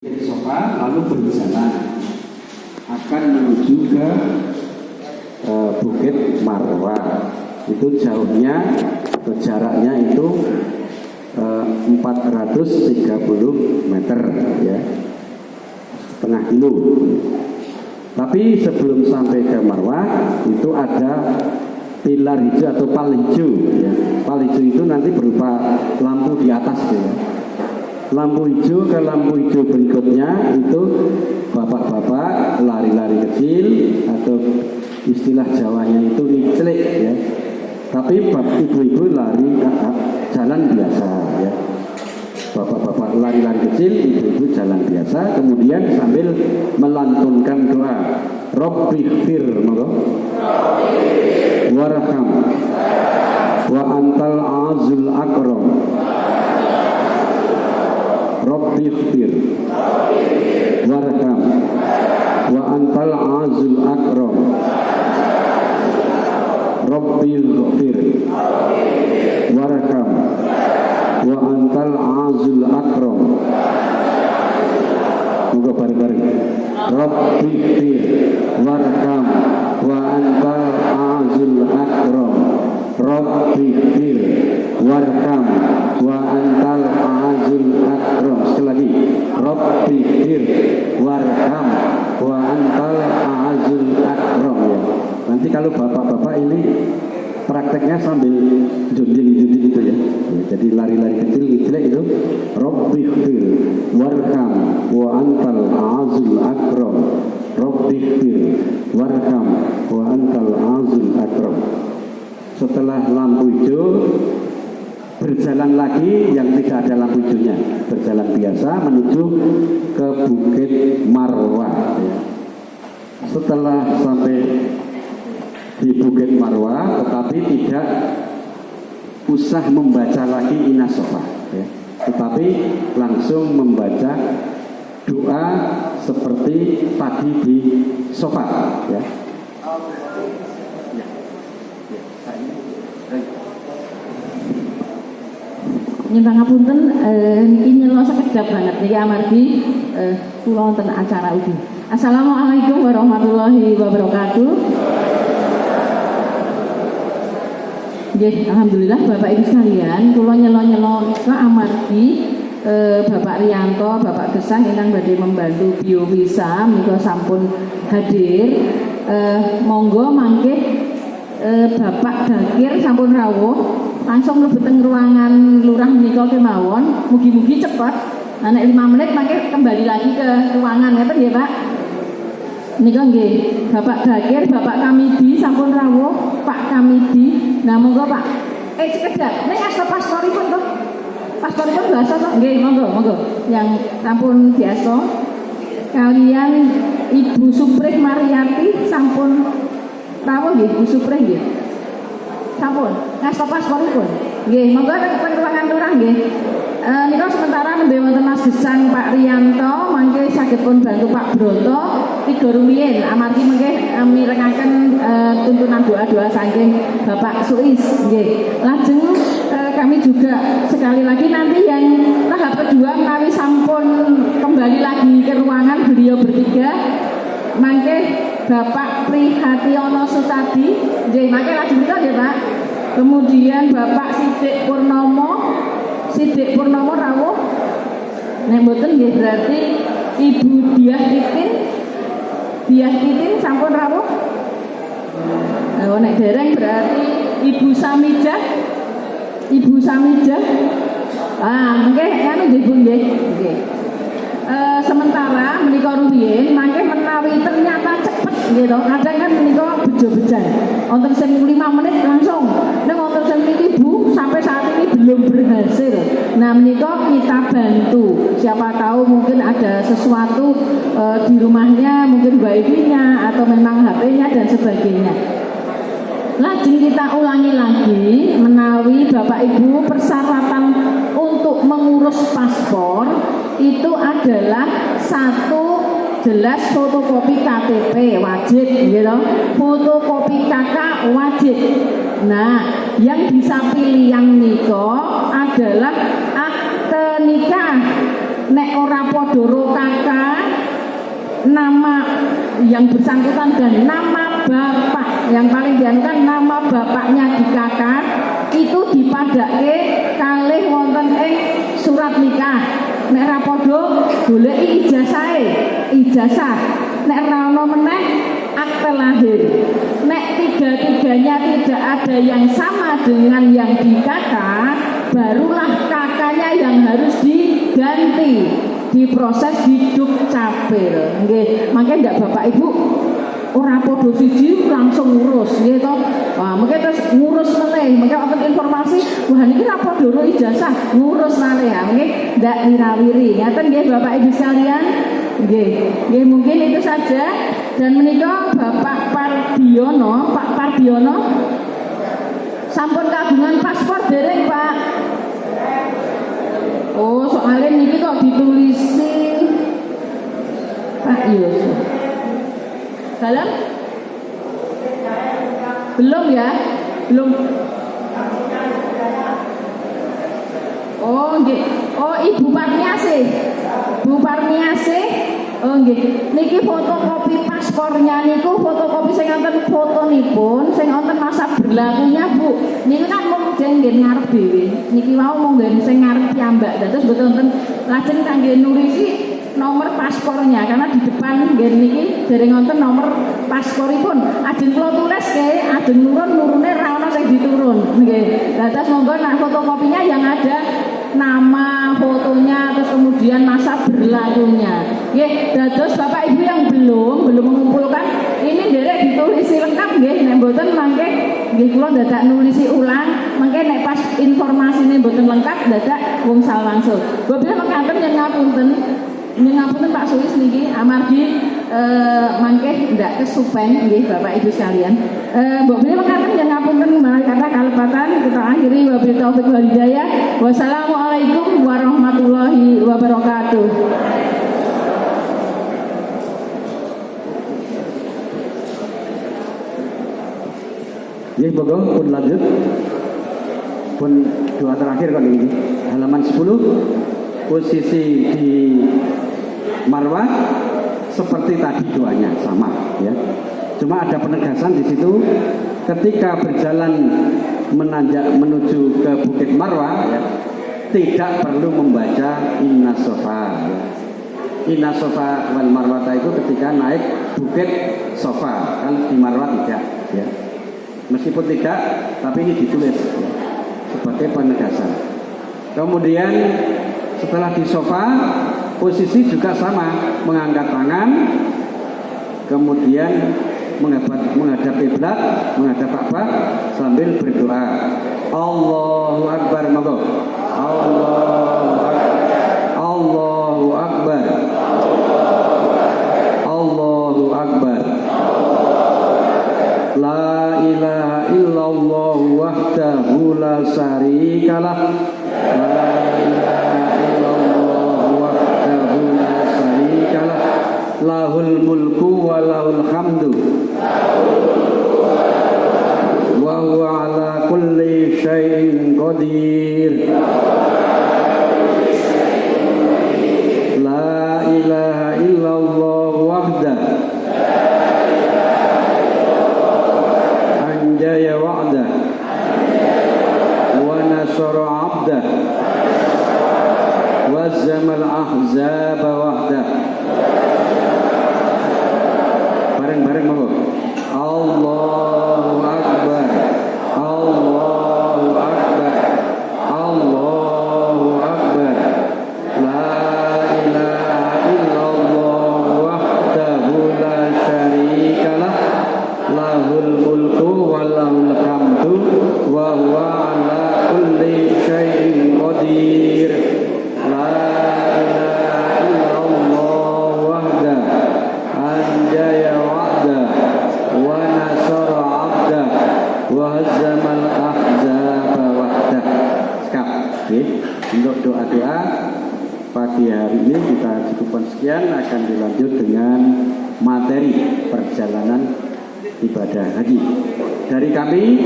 sofa lalu berjalan akan menuju ke Bukit Marwah. Itu jauhnya atau jaraknya itu 430 meter ya, setengah kilo. Tapi sebelum sampai ke Marwah itu ada pilar hijau atau pal hijau ya. Pal hijau itu nanti berupa lampu di atas ya. Lampu hijau ke lampu hijau berikutnya itu bapak-bapak lari-lari kecil atau istilah Jawanya itu ngiclik ya. Tapi ibu-ibu lari jalan biasa ya. Bapak-bapak lari-lari kecil, ibu-ibu jalan biasa, kemudian sambil melantunkan doa. Rabbighfir warham wa antal azul akram. Rabbighfir warham wa antal azul akram. Rabbighfir warham wa antal azul akram. Moga bareng-bareng. Rabbighfir warham wa antal azul akram. Rabbighfir warham wa antal azul akram. Sekali lagi. Rabbighfir warham wa antal azul akram ya. Nanti kalau bapak-bapak ini prakteknya sambil jundil-jundil itu ya. Jadi lari-lari kecil jelek itu. Rabbighfir warham wa antal azul akram. Rabbighfir warham wa antal azul akram. Setelah lampu hijau berjalan lagi yang tidak ada lampu hijaunya, berjalan biasa menuju ke Bukit Marwah ya. Setelah sampai di Bukit Marwah tetapi tidak usah membaca lagi Inas Sofa ya. Tetapi langsung membaca doa seperti tadi di sofa ya. Nyembah ngapunten niki nyelo sekedap banget niki amargi kula wonten acara iki. Assalamualaikum warahmatullahi wabarakatuh. Nggih, alhamdulillah Bapak Ibu sekalian, kula nyelo-nyelo ke amargi Bapak Rianto, Bapak Gesang ingkang badhe membantu biowisa menika sampun hadir. Monggo mangke Bapak Dakir sampun rawuh langsung mlebu teng ruangan lurah menika kemawon. Mugi-mugi cepet. Nek 5 menit mangke kembali lagi ke ruangan ngeten nggih, Pak. Nika nggih, Bapak Dakir, Bapak Kamidi sampun rawuh, Pak Kamidi. Nah, monggo Pak. Cekedak. Nek asta pasporipun to. Pasporipun biasa to? Nggih, monggo. Yang sampun biasa. Kalian Ibu Suprih Mariati sampun rawuh nggih, Ibu Suprih nggih. Sampun, ngasta pasporipun. Nggih, monggo teng ruangan lurah nggih. Nika sementara nembe wonten Mas Gesang Pak Rianto, mangke saged pun bantu Pak Broto tiga rumiyin amargi mengke mirengaken tuntunan doa-doa saking Bapak Suis nggih. Lajeng kami juga sekali lagi nanti yang tahap kedua menawi sampun kembali lagi ke ruangan beliau bertiga mangke Bapak Prihationo Sutadi nggih, mangke lajeng kita nggih Pak. Kemudian Bapak Sidik Purnomo rawuh. Nek mboten nggih berarti Ibu Diah Titin sampun rawuh. Nek dereng berarti Ibu Samijah. Mengke anu nggih Bu nggih. Sementara menika rumiyin mangke menawi ternyata cepet nggih to. Kadang kan menika bejo-bejan. Wonten sing 5 menit langsung. Nek wonten sing niki Bu sampai saat ini belum berhasil. Nah, menika kita bantu. Siapa tahu mungkin ada sesuatu di rumahnya, mungkin wifi-nya atau memang HP-nya dan sebagainya. Lajeng kita ulangi lagi menawi Bapak Ibu persyaratan untuk mengurus paspor itu adalah satu jelas fotokopi KTP wajib gitu. Fotokopi KK wajib. Nah, yang bisa pilih yang nikah adalah akte nikah nek ora padha kakak nama yang bersangkutan dan nama bapak yang paling dianukan nama bapaknya dikakak itu dipadake kalih wonten ing surat nikah. Nek ra padha goleki ijazah nek ra ono meneh akte lahir. Nek tiga-tiganya tidak ada yang sama dengan yang dikakak, barulah kakaknya yang harus diganti, diproses di Dukcapil. Nggih, mangke ndak Bapak Ibu ora padha siji langsung ngurus nggih to. Wah, mungkin terus ngurus meneh, mungkin wonten informasi, wah niki ra padha ijazah, ngurus maneh ya. Nggih, ndak wirawiri. Ngaten nggih Bapak Ibu sekalian. Nggih, mungkin itu saja. Dan menika Bapak Pardiono, Pak Pardiono sampun kagungan paspor dereng, Pak. Oh, soalnya niki kok ditulisi Pak Yusuf. Dalam? Belum ya? Belum. Oh, nggih. Oh, Ibu Parmiasih. Bu Parmiasih. Oh nggih, niki fotokopi paspornya niku fotokopi sing wonten fotonipun, sing wonten masa berlakunya, Bu. Niku kan mung nggih ngarep dhewe. Niki wau mung nggen sing ngarep piyambak. Dados mboten wonten lajeng kangge nulisi nomor paspornya karena di depan nggih niki dereng wonten nomor pasporipun. Ajeng kula tulis kae, ajeng nurune ra ono sing diturun. Nggih. Dados monggo nak fotokopinya yang ada nama, fotonya, terus kemudian masa berlakunya. Nggih, dados Bapak Ibu yang belum mengumpulkan ini derek ditulisi lengkap nggih, nek mboten mangke nggih kula dadak nulisi ulang, mangke nek pas informasine mboten lengkap dadak wungsal wangsul. Bobil mekaten yen ngapunten Pak Suis niki amargi mangke ndak kesupen nggih Bapak Ibu sekalian. Bobil mekaten yen ngapunten kata kalepatan kita akhiri wabil taufik wal hidayah. Wassalamualaikum warahmatullahi wabarakatuh. Ya, Bogo, pun lanjut. Pun doa terakhir kali ini. Halaman 10. Posisi di marwah seperti tadi doanya sama, ya. Cuma ada penegasan di situ ketika berjalan menanjak menuju ke Bukit Marwah, ya, tidak perlu membaca Inna Sofa. Ya. Inna Sofa wal Marwata itu ketika naik Bukit Sofa, kan di Marwah tidak, ya. Meskipun tidak, tapi ini ditulis, ya, sebagai penegasan. Kemudian setelah di sofa, posisi juga sama, mengangkat tangan, kemudian menghadap kiblat, menghadap Ka'bah sambil berdoa. Allahu Akbar, monggo. Allahu Akbar. Allahu Akbar. Allahu Akbar. La ilaha illallah wahdahu la syarikalah. La ilaha illallah wahdahu la syarikalah. Lahul mulku wa lahul hamdu. Wa huwa ala kulli syai'in qadir. La ilaha illallah wahdahu anjaya wa'dah wa nasara 'abdah wa zamal ahzab wahdah. Bareng-bareng monggo. Allahu Akbar. Allahu Akbar. Allahu Akbar. La ilaha illallah wahdahu la syarikalah. Lahul mulku wa lahul hamdu wa huwa ala kulli syai'in qadir. La ilaha illallah wahdah anjaya wa'dah wa nasara 'abdah wa hazzamal ahzaba wahdah. Sekap. Oke. Untuk doa-doa pagi hari ini kita cukupkan sekian, akan dilanjut dengan materi perjalanan ibadah haji. Dari kami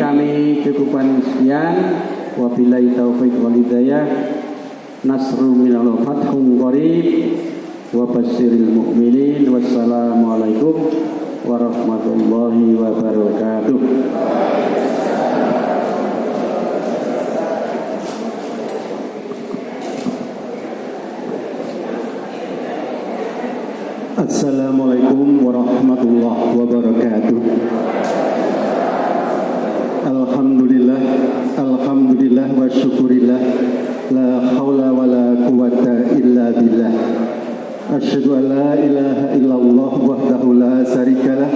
cukupkan sekian. Wabillahi taufiq wal hidayah. nasrun minallah fathun qarib wa basyiril mu'minin. Wassalamualaikum warahmatullahi wabarakatuh. Assalamualaikum warahmatullahi wabarakatuh. Alhamdulillah, alhamdulillah wa syukurillah, la haula wa la quwata illa billah. Asyhadu an la ilaha illallah wahdahu la syarikalah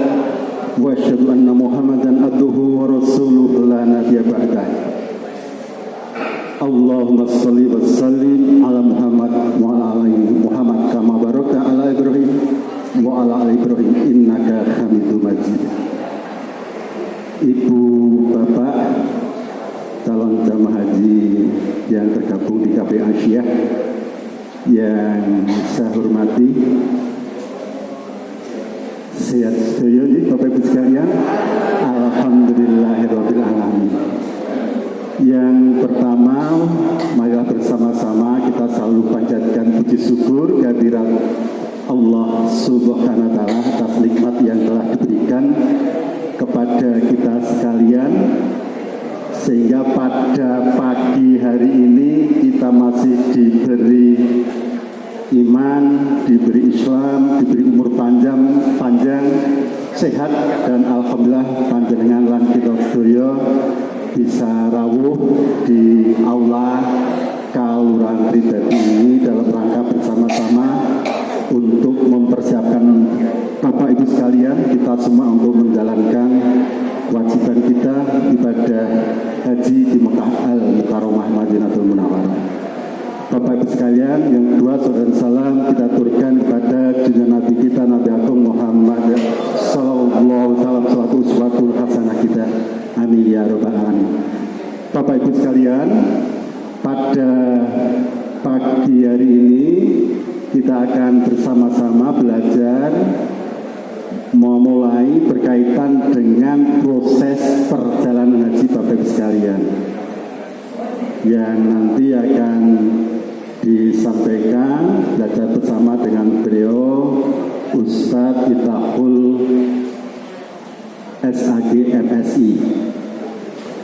wa asyhadu anna Muhammadan abduhu wa rasuluhu la nabiyya ba'dah. Allahumma shalli wa sallim ala Muhammad wa ala ali Muhammad kama barakta ala Ibrahim wa ala ali Ibrahim innaka Hamidum Majid. Ibu, Bapak, calon jamaah haji yang tergabung di KP Asia yang saya hormati, sehat sedaya Bapak Ibu sekalian. Alhamdulillahirabbil alamin. Yang pertama, marilah bersama-sama kita selalu panjatkan puji syukur kehadirat Allah Subhanahu wa taala atas nikmat yang telah diberikan kepada kita sekalian, sehingga pada pagi hari ini kita masih diberi iman, diberi Islam, diberi umur panjang, sehat, dan alhamdulillah panjenengan lan kita sedaya bisa rawuh di aula Kelurahan Tridadi ini dalam rangka bersama-sama untuk mempersiapkan Bapak Ibu sekalian, kita semua untuk menjalankan kewajiban kita ibadah haji di Mekah Al-Mukarramah Madinatul Munawwarah. Bapak Ibu sekalian, yang kedua saudara salam kita aturkan kepada junjungan Nabi kita Nabi Agung Muhammad sallallahu alaihi wasallam selaku uswatul hasanah kita. Amin ya rabbal alamin. Bapak Ibu sekalian, pada pagi hari ini kita akan bersama-sama belajar memulai berkaitan dengan proses perjalanan haji Bapak Ibu sekalian, yang nanti akan disampaikan belajar bersama dengan beliau Ustadz Ittaqul SAG MSI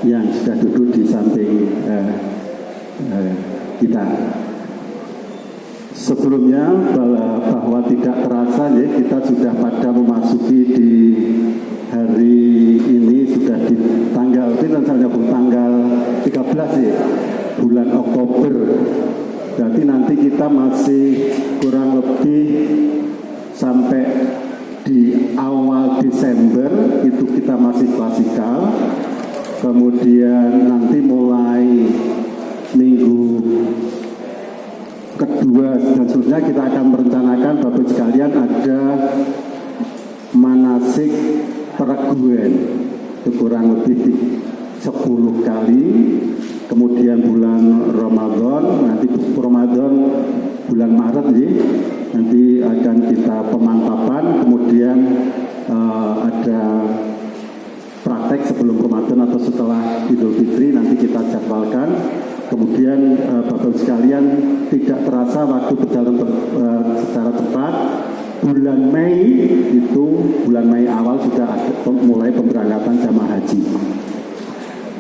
yang sudah duduk di samping kita. Sebelumnya bahwa tidak terasa ya, kita sudah pada memasuki di hari ini sudah di tanggal 13 ya, bulan Oktober. Berarti nanti kita masih kurang lebih sampai di awal Desember itu kita masih klasikal. Kemudian nanti mulai minggu kedua dan seterusnya kita akan merencanakan Bapak sekalian ada manasik pereguan kurang lebih 10 kali. Kemudian bulan Ramadan, nanti Ramadan bulan Maret ya, nanti akan kita pemantapan. Kemudian ada praktek sebelum Ramadan atau setelah Idul Fitri nanti kita jadwalkan. Kemudian Bapak sekalian, tidak terasa waktu berjalan secara cepat. Bulan Mei itu, bulan Mei awal sudah mulai pemberangkatan jamaah haji.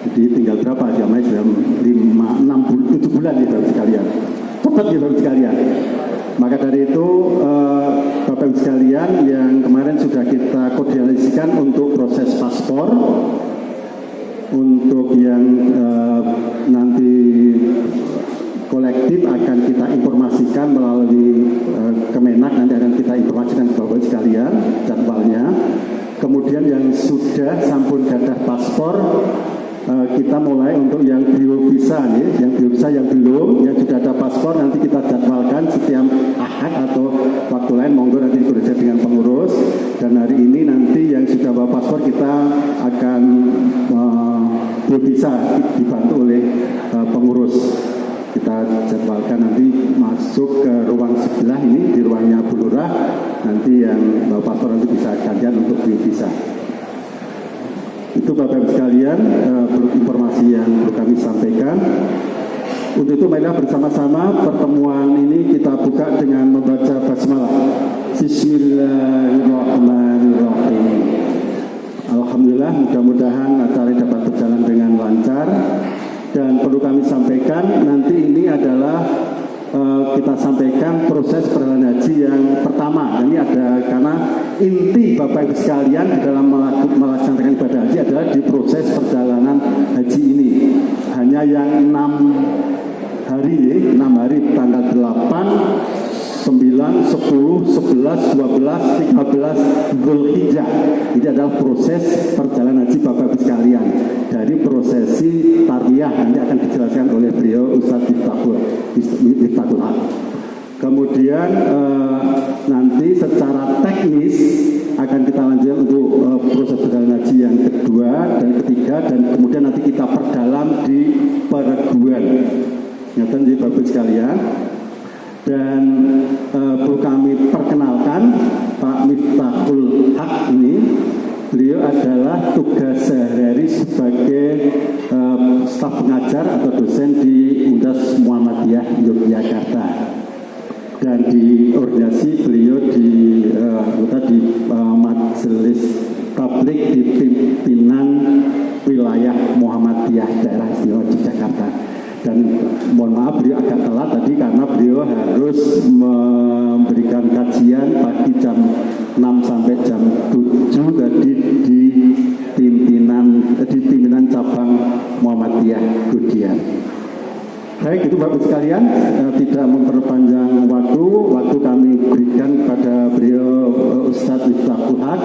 Jadi tinggal berapa jamaah? Sudah 7 bulan ya Bapak sekalian. Cepat ya Bapak sekalian. Maka dari itu Bapak Ibu sekalian, yang kemarin sudah kita koordinasikan untuk proses paspor, untuk yang nanti kolektif akan kita informasikan melalui Kemenak, nanti akan kita informasikan ke Bapak sekalian jadwalnya. Kemudian yang sudah sampun gadah paspor, kita mulai untuk yang bio visa nih, yang bio visa yang belum, yang sudah ada paspor nanti kita jadwalkan setiap ahad atau waktu lain, monggo nanti bekerja dengan pengurus. Dan hari ini nanti yang sudah bawa paspor kita akan bio visa dibantu oleh pengurus. Kita jadwalkan nanti masuk ke ruang sebelah ini, di ruangnya Bu Lurah, nanti yang bawa paspor nanti bisa gantian untuk bio visa. Itu Bapak Ibu sekalian informasi yang perlu kami sampaikan. Untuk itu marilah bersama-sama pertemuan ini kita buka dengan membaca basmalah. Bismillahirrahmanirrahim. Alhamdulillah, mudah-mudahan acara dapat berjalan dengan lancar. Dan perlu kami sampaikan, nanti ini adalah kita sampaikan proses perjalanan haji yang pertama. Ini ada karena inti Bapak Ibu sekalian di dalam melaksanakan ibadah haji adalah di proses perjalanan haji ini. Hanya yang 6 hari, tanggal 8, 9, 10, 11, 12, 13 Dzulhijjah. Ini adalah proses perjalanan haji Bapak Ibu sekalian. Dari prosesi tarbiyah nanti akan dijelaskan oleh beliau Ustaz Miftahul Haq. Kemudian nanti secara teknis akan kita lanjutkan untuk proses perjalanan haji yang kedua dan ketiga, dan kemudian nanti kita perdalam di pereguan. Nyata di Bapak Ibu sekalian. Dan perlu kami perkenalkan Pak Miftahul Haq ini. Beliau adalah tugas sehari-hari sebagai staf pengajar atau dosen di Undas Muhammadiyah Yogyakarta. Dan di organisasi beliau di Majelis Tabligh di pimpinan wilayah Muhammadiyah daerah istimewa Yogyakarta. Dan mohon maaf beliau agak telat tadi karena beliau harus memberikan kajian pagi jam 6 sampai jam 7 tadi di pimpinan cabang Muhammadiyah Gudian. Baik, itu Bapak sekalian, tidak memperpanjang waktu kami berikan kepada beliau Ustadz Miftahul Haq.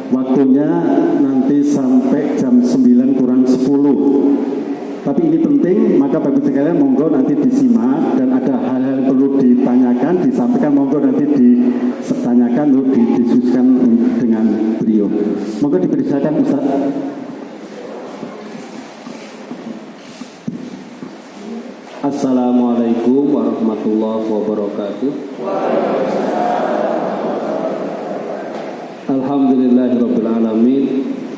Waktunya nanti sampai jam 9 kurang 10. Tapi ini penting, maka Bapak sekalian monggo nanti disimak, dan ada hal-hal yang perlu ditanyakan, disampaikan, monggo nanti ditanyakan atau didiskusikan dengan beliau. Monggo dipersilakan Ustaz. Assalamualaikum warahmatullahi wabarakatuh. Alhamdulillahirabbil alamin.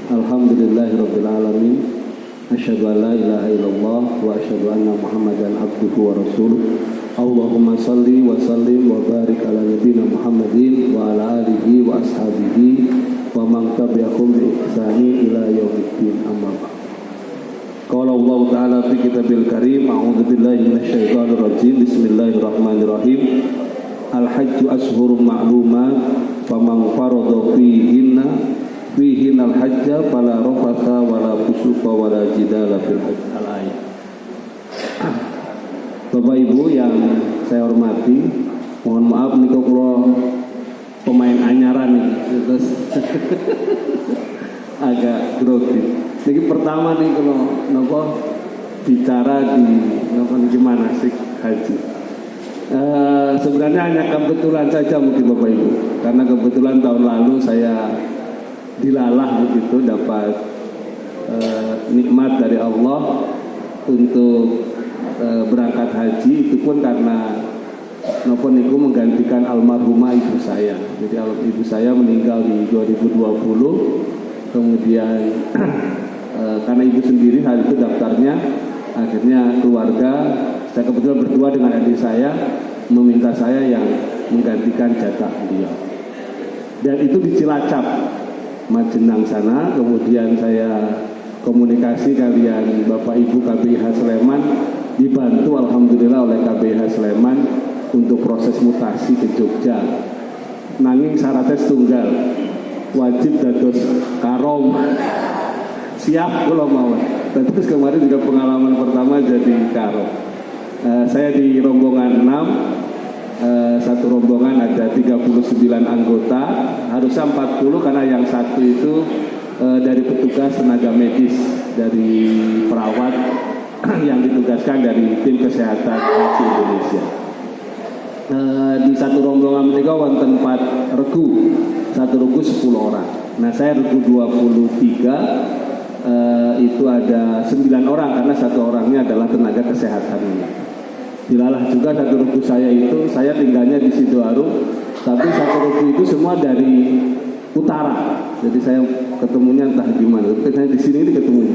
Alhamdulillahirabbil alamin. Asyhadu an la ilaha illallah wa asyhadu anna Muhammadan abduhu wa rasuluh. Allahumma salli wa sallim wa barik ala nabiyyina Muhammadin wa ala alihi wa ashabihi wa man tabi'ahum bi ihsani ila yaumiddin, amma ba'd. Qala Allah ta'ala fi kitabil karim, a'udzu billahi minasyaitonir rajim. Bismillahirrahmanirrahim. Al-hajju ashhurun ma'lumat, faman farada fihinal hajja fala rafatha wala fusuqa wala jidala fil hajj. Al-ayat. Bapak Ibu yang saya hormati, mohon maaf nika kula pemain anyaran nih, terus agak grogi. Jadi pertama nih kalau nopo bicara di nopo gimana sih haji. Sebenarnya hanya kebetulan saja mungkin Bapak Ibu, karena kebetulan tahun lalu saya dilalah begitu dapat nikmat dari Allah untuk berangkat haji. Itu pun karena nopo niku menggantikan almarhumah ibu saya. Jadi ibu saya meninggal di 2020, kemudian karena ibu sendiri hal itu daftarnya, akhirnya keluarga, saya kebetulan berdua dengan adik saya, meminta saya yang menggantikan jatah beliau. Dan itu di Cilacap, Majenang sana. Kemudian saya komunikasi kalian Bapak Ibu KBIH Sleman, dibantu alhamdulillah oleh KBIH Sleman untuk proses mutasi ke Jogja. Nanging syaratnya tunggal, wajib dados karom. Siap kalau mau. Dan terus kemarin juga pengalaman pertama jadi karom. Saya di rombongan 6. Satu rombongan ada 39 anggota, harusnya 40 karena yang satu itu dari petugas tenaga medis, dari perawat yang ditugaskan dari tim kesehatan haji Indonesia. Di satu rombongan mereka wonten 4 regu, satu regu 10 orang. Nah saya regu 23, itu ada 9 orang karena satu orangnya adalah tenaga kesehatan. Dilalah juga satu regu saya itu, saya tinggalnya di Sidoarjo, tapi satu regu itu semua dari utara. Jadi saya ketemunya entah gimana, tapi saya di sini ketemunya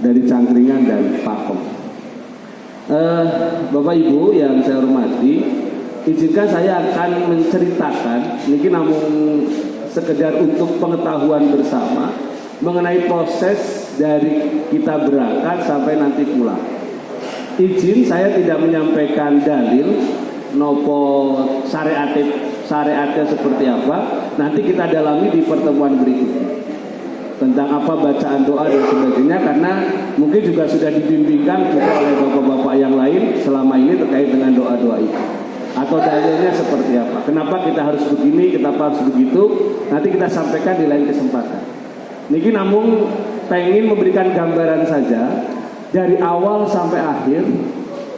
dari Cangkringan dan Pakem. Bapak Ibu yang saya hormati, izinkan saya akan menceritakan, ini namun sekedar untuk pengetahuan bersama mengenai proses dari kita berangkat sampai nanti pulang. Izin saya tidak menyampaikan dalil nopo syariatnya seperti apa, nanti kita dalami di pertemuan berikutnya tentang apa bacaan doa dan sebagainya, karena mungkin juga sudah dibimbingkan juga oleh bapak-bapak yang lain selama ini terkait dengan doa-doa itu, atau dalilnya seperti apa, kenapa kita harus begini, kenapa harus begitu, nanti kita sampaikan di lain kesempatan. Niki namun pengen memberikan gambaran saja dari awal sampai akhir,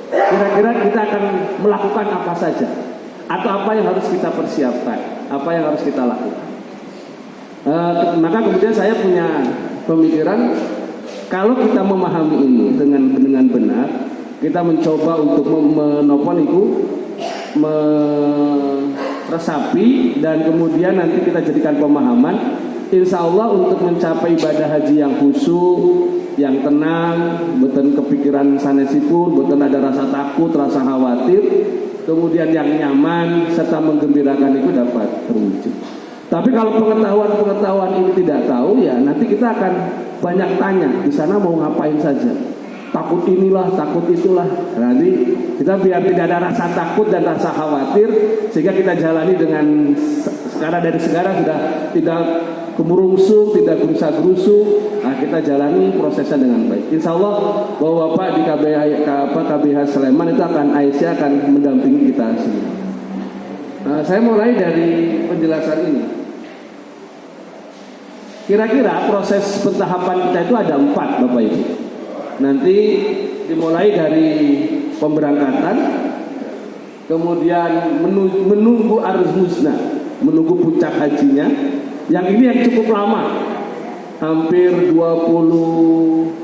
kira-kira kita akan melakukan apa saja, atau apa yang harus kita persiapkan, apa yang harus kita lakukan. Maka kemudian saya punya pemikiran, kalau kita memahami ini dengan benar, kita mencoba untuk meresapi dan kemudian nanti kita jadikan pemahaman, insya Allah untuk mencapai ibadah haji yang khusyuk, yang tenang, boten kepikiran sanesipun, boten ada rasa takut, rasa khawatir, kemudian yang nyaman serta menggembirakan itu dapat terwujud. Tapi kalau pengetahuan ini tidak tahu, ya nanti kita akan banyak tanya di sana mau ngapain saja. Takut inilah, takut itulah. Nanti kita biar tidak ada rasa takut dan rasa khawatir, sehingga kita jalani dengan dari sekarang sudah tidak kemurungsung, tidak gerusa-gerusu. Nah, kita jalani prosesnya dengan baik. Insya Allah bahwa Bapak di KBH Sleman itu Aisyah akan mendampingi kita semua. Saya mulai dari penjelasan ini. Kira-kira proses pentahapan kita itu ada 4, Bapak Ibu. Nanti dimulai dari pemberangkatan, kemudian menunggu arus musnah, menunggu puncak hajinya. Yang ini yang cukup lama, hampir 20,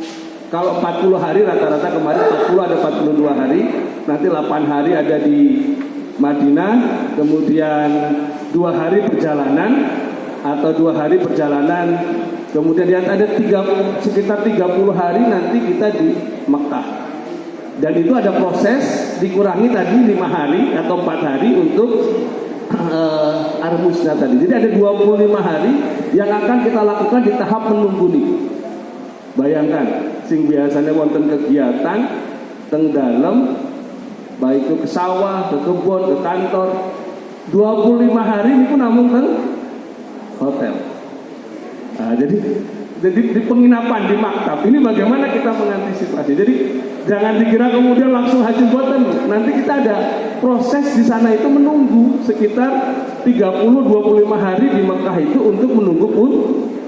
kalau 40 hari rata-rata kemarin 40 ada 42 hari, nanti 8 hari ada di Madinah, kemudian 2 hari perjalanan atau 2 hari perjalanan, kemudian ada sekitar 30 hari nanti kita di Mekah. Dan itu ada proses dikurangi tadi 5 hari atau 4 hari untuk Armusna tadi. Jadi ada 25 hari yang akan kita lakukan di tahap menunggu nih. Bayangkan, sing biasanya wonten kegiatan teng dalem, baik itu ke sawah, ke kebun, ke kantor, 25 hari ini pun namun teng hotel. Nah, jadi di penginapan, di maktab ini bagaimana kita mengantisipasi. Jadi jangan dikira kemudian langsung haji boten. Nanti kita ada proses di sana itu menunggu sekitar 30-25 hari di Mekah itu untuk menunggu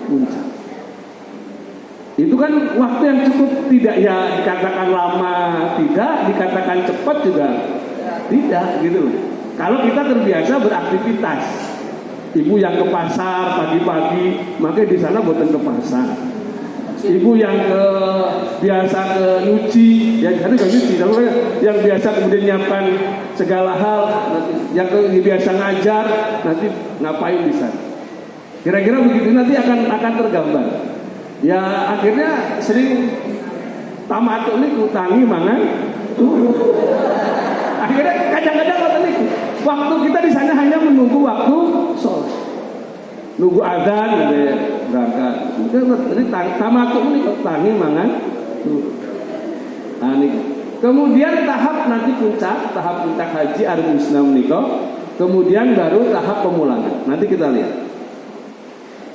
puncak. Itu kan waktu yang cukup, tidak ya dikatakan lama, tidak dikatakan cepat juga tidak gitu loh. Kalau kita terbiasa beraktivitas, ibu yang ke pasar pagi-pagi, makanya di sana boten ke pasar. Ibu yang biasa ke nyuci, ya di sana nggak nyuci, tapi yang biasa kemudian nyiapkan segala hal, yang biasa ngajar, nanti ngapain di sana? Kira-kira begitu nanti akan tergambar. Ya akhirnya sering tamat ini utangi mangan. Akhirnya kadang-kadang waktu kita di sana hanya menunggu waktu sholat, nunggu azan gitu ya, berangkat. Jadi tamat ini utangi mangan. Nah, ini. Kemudian tahap nanti tahap puncak haji Armusna menika. Kemudian baru tahap pemulangan. Nanti kita lihat.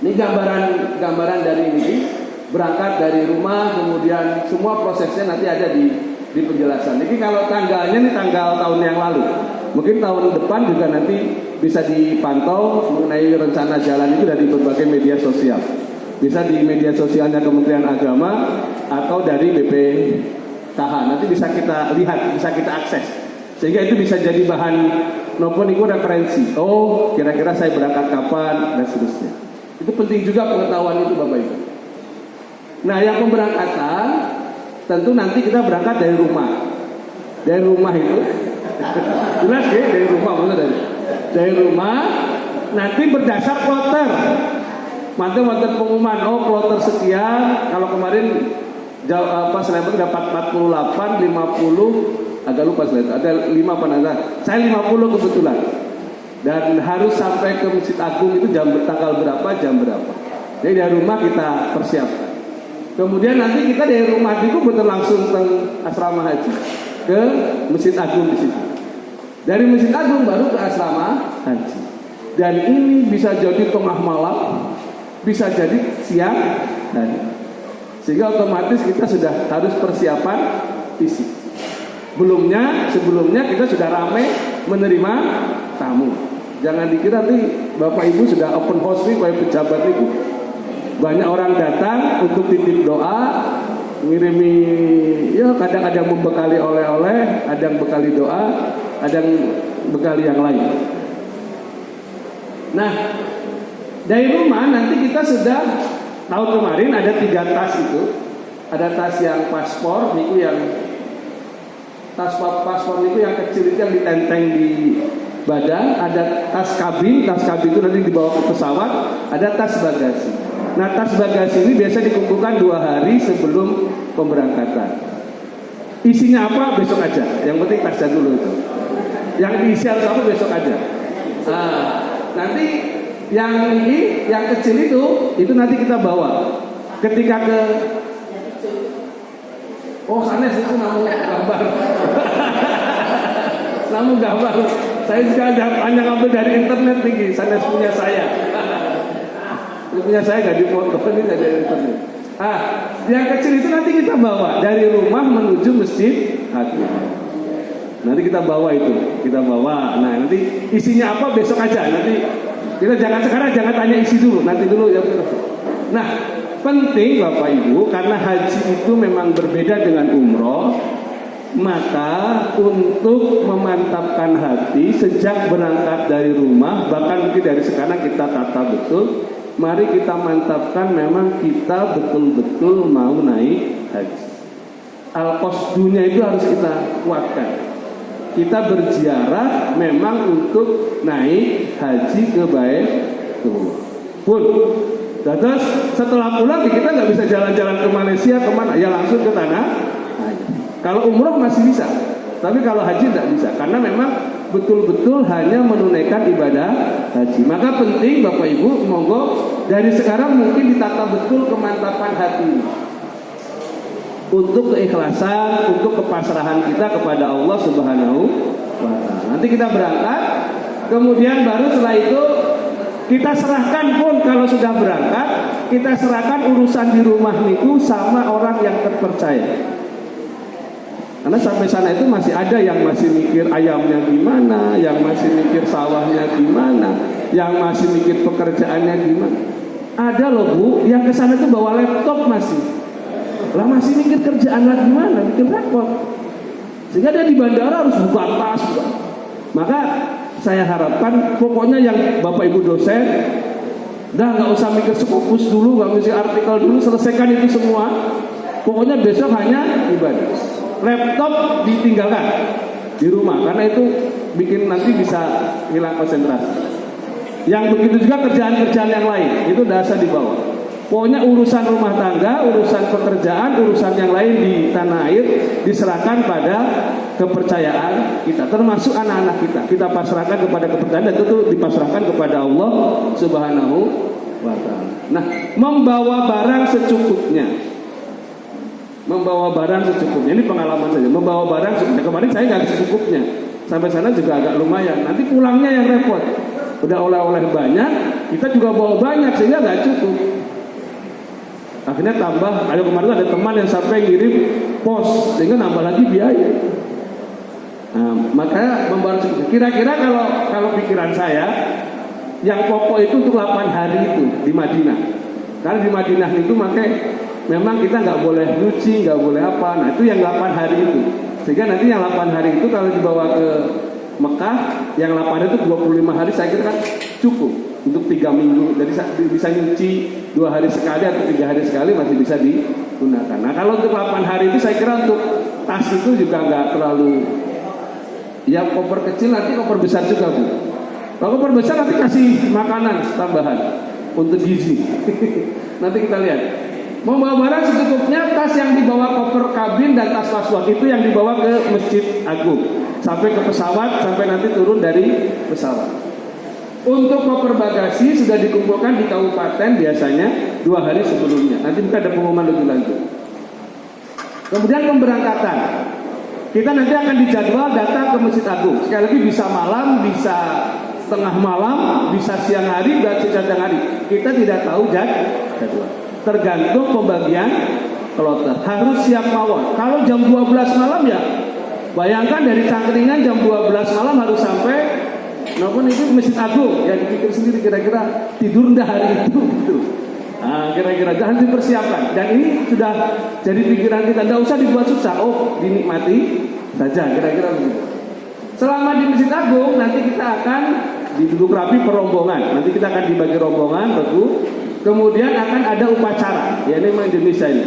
Ini gambaran dari ini, berangkat dari rumah, kemudian semua prosesnya nanti ada di penjelasan. Ini kalau tanggalnya ini tanggal tahun yang lalu, mungkin tahun depan juga nanti bisa dipantau mengenai rencana jalan itu dari berbagai media sosial. Bisa di media sosialnya Kementerian Agama atau dari BPKH. Nanti bisa kita lihat, bisa kita akses. Sehingga itu bisa jadi bahan nopo niku referensi. Oh, kira-kira saya berangkat kapan dan seterusnya. Itu penting juga pengetahuan itu Bapak Ibu. Nah yang pemberangkatan tentu nanti kita berangkat dari rumah. Dari rumah itu jelas ya, dari rumah maksudnya dari rumah nanti berdasar kloter. Mantan pengumuman, oh kloter sekian. Kalau kemarin Selamat dapat 48, 50, agak lupa saya. Ada 5 apa nanti. Saya 50 kebetulan. Dan harus sampai ke Masjid Agung itu tanggal berapa, jam berapa. Jadi dari rumah kita persiapkan. Kemudian nanti kita dari rumah itu betul langsung ke asrama haji, ke Masjid Agung di situ. Dari Masjid Agung baru ke asrama haji. Dan ini bisa jadi tengah malam, bisa jadi siang hari. Sehingga otomatis kita sudah harus persiapan fisik. Sebelumnya kita sudah ramai menerima tamu. Jangan dikira nanti Bapak Ibu sudah open house nih kayak pejabat itu. Banyak orang datang untuk titip doa, ngirimi, ya kadang ada yang membekali oleh-oleh, ada yang bekali doa, ada yang bekali yang lain. Nah, dari rumah nanti kita sudah tahun kemarin ada 3 tas itu. Ada tas yang paspor, itu yang tas paspor itu yang kecil itu yang ditenteng di badan. Ada tas kabin itu nanti dibawa ke pesawat. Ada tas bagasi. Nah, tas bagasi ini biasa dikumpulkan 2 hari sebelum pemberangkatan. Isinya apa besok aja. Yang penting tasnya dulu itu. Yang diisi harus apa besok aja. Nah, nanti yang kecil itu nanti kita bawa. Ketika ke sanes itu namun gambar. Namun gambar. Saya juga hanya ngambil dari internet tinggi. Sanes punya saya. Punya saya nggak dipoto, ini nggak dari internet. Yang kecil itu nanti kita bawa dari rumah menuju Masjid Agung. Nanti kita bawa itu, Nah, nanti isinya apa besok aja. Nanti kita sekarang jangan tanya isi dulu, nanti dulu ya. Nah, penting Bapak Ibu, karena haji itu memang berbeda dengan umroh. Maka untuk memantapkan hati sejak berangkat dari rumah, bahkan mungkin dari sekarang kita tata betul. Mari kita mantapkan memang kita betul-betul mau naik haji. Al-qasdunya itu harus kita kuatkan. Kita berziarah memang untuk naik haji ke Baitullah. Terus setelah pulang kita nggak bisa jalan-jalan ke Malaysia kemana? Ya langsung ke tanah haji. Kalau umroh masih bisa, tapi kalau haji tidak bisa karena memang betul-betul hanya menunaikan ibadah haji. Maka penting Bapak Ibu, monggo dari sekarang mungkin ditata betul kemantapan hati untuk keikhlasan, untuk kepasrahan kita kepada Allah Subhanahu wa Ta'ala. Nanti kita berangkat, kemudian baru setelah itu kita serahkan pun kalau sudah berangkat, kita serahkan urusan di rumah niku sama orang yang terpercaya. Karena sampai sana itu masih ada yang masih mikir ayamnya gimana, yang masih mikir sawahnya gimana, yang masih mikir pekerjaannya gimana. Ada loh Bu, yang ke sana itu bawa laptop masih mikir kerjaan lagi gimana, bikin repot. Sehingga dia di bandara harus buka tas. Maka saya harapkan pokoknya yang Bapak Ibu dosen, nggak usah mikir Scopus dulu, nggak usah artikel dulu, selesaikan itu semua. Pokoknya besok hanya ibadah. Laptop ditinggalkan di rumah karena itu bikin nanti bisa hilang konsentrasi. Yang begitu juga kerjaan-kerjaan yang lain itu dasar dibawa. Pokoknya urusan rumah tangga, urusan pekerjaan, urusan yang lain di tanah air diserahkan pada kepercayaan kita, termasuk anak-anak kita. Kita pasrahkan kepada kepercayaan dan itu dipasrahkan kepada Allah Subhanahu wa Ta'ala. Nah, membawa barang secukupnya. Ini pengalaman saja. Membawa barang secukupnya. Kemarin saya nggak secukupnya. Sampai sana juga agak lumayan. Nanti pulangnya yang repot. Udah oleh-oleh banyak, kita juga bawa banyak sehingga nggak cukup. Akhirnya tambah. Kemarin ada teman yang sampai ngirim pos sehingga nambah lagi biaya. Nah, makanya membawa cukup. Kira-kira kalau pikiran saya, yang pokok itu untuk 8 hari itu di Madinah. Karena di Madinah itu makanya memang kita nggak boleh nyuci, nggak boleh apa. Nah itu yang 8 hari itu. Sehingga nanti yang 8 hari itu kalau dibawa ke Mekah, yang 8 hari itu 25 hari saya kira kan cukup untuk 3 minggu. Jadi bisa nyuci 2 hari sekali atau 3 hari sekali masih bisa digunakan. Nah kalau untuk 8 hari itu saya kira untuk tas itu juga nggak terlalu. Ya koper kecil nanti koper besar juga Bu. Kalau koper besar nanti kasih makanan tambahan untuk gizi. Nanti kita lihat. Membawa barang secukupnya, tas yang dibawa koper kabin dan tas password itu yang dibawa ke Masjid Agung sampai ke pesawat, sampai nanti turun dari pesawat. Untuk koper bagasi sudah dikumpulkan di kabupaten biasanya 2 hari sebelumnya. Nanti kita ada pengumuman lebih lanjut. Kemudian pemberangkatan, kita nanti akan dijadwal datang ke Masjid Agung. Sekali lagi bisa malam, bisa tengah malam, bisa siang hari, bisa siang hari. Kita tidak tahu jadwal. Tergantung pembagian kloter. Harus siap mawon. Kalau jam 12 malam ya, bayangkan dari Cangkringan jam 12 malam harus sampai namun itu Masjid Agung. Ya dipikir sendiri kira-kira tidur ndak hari itu gitu. Nah, kira-kira harus dipersiapkan. Dan ini sudah jadi pikiran kita, tidak usah dibuat susah. Oh, dinikmati saja, kira-kira begitu. Selama di Masjid Agung nanti kita akan duduk rapi perombongan. Nanti kita akan dibagi rombongan, regu. Kemudian akan ada upacara. Ya ini memang Indonesia ini.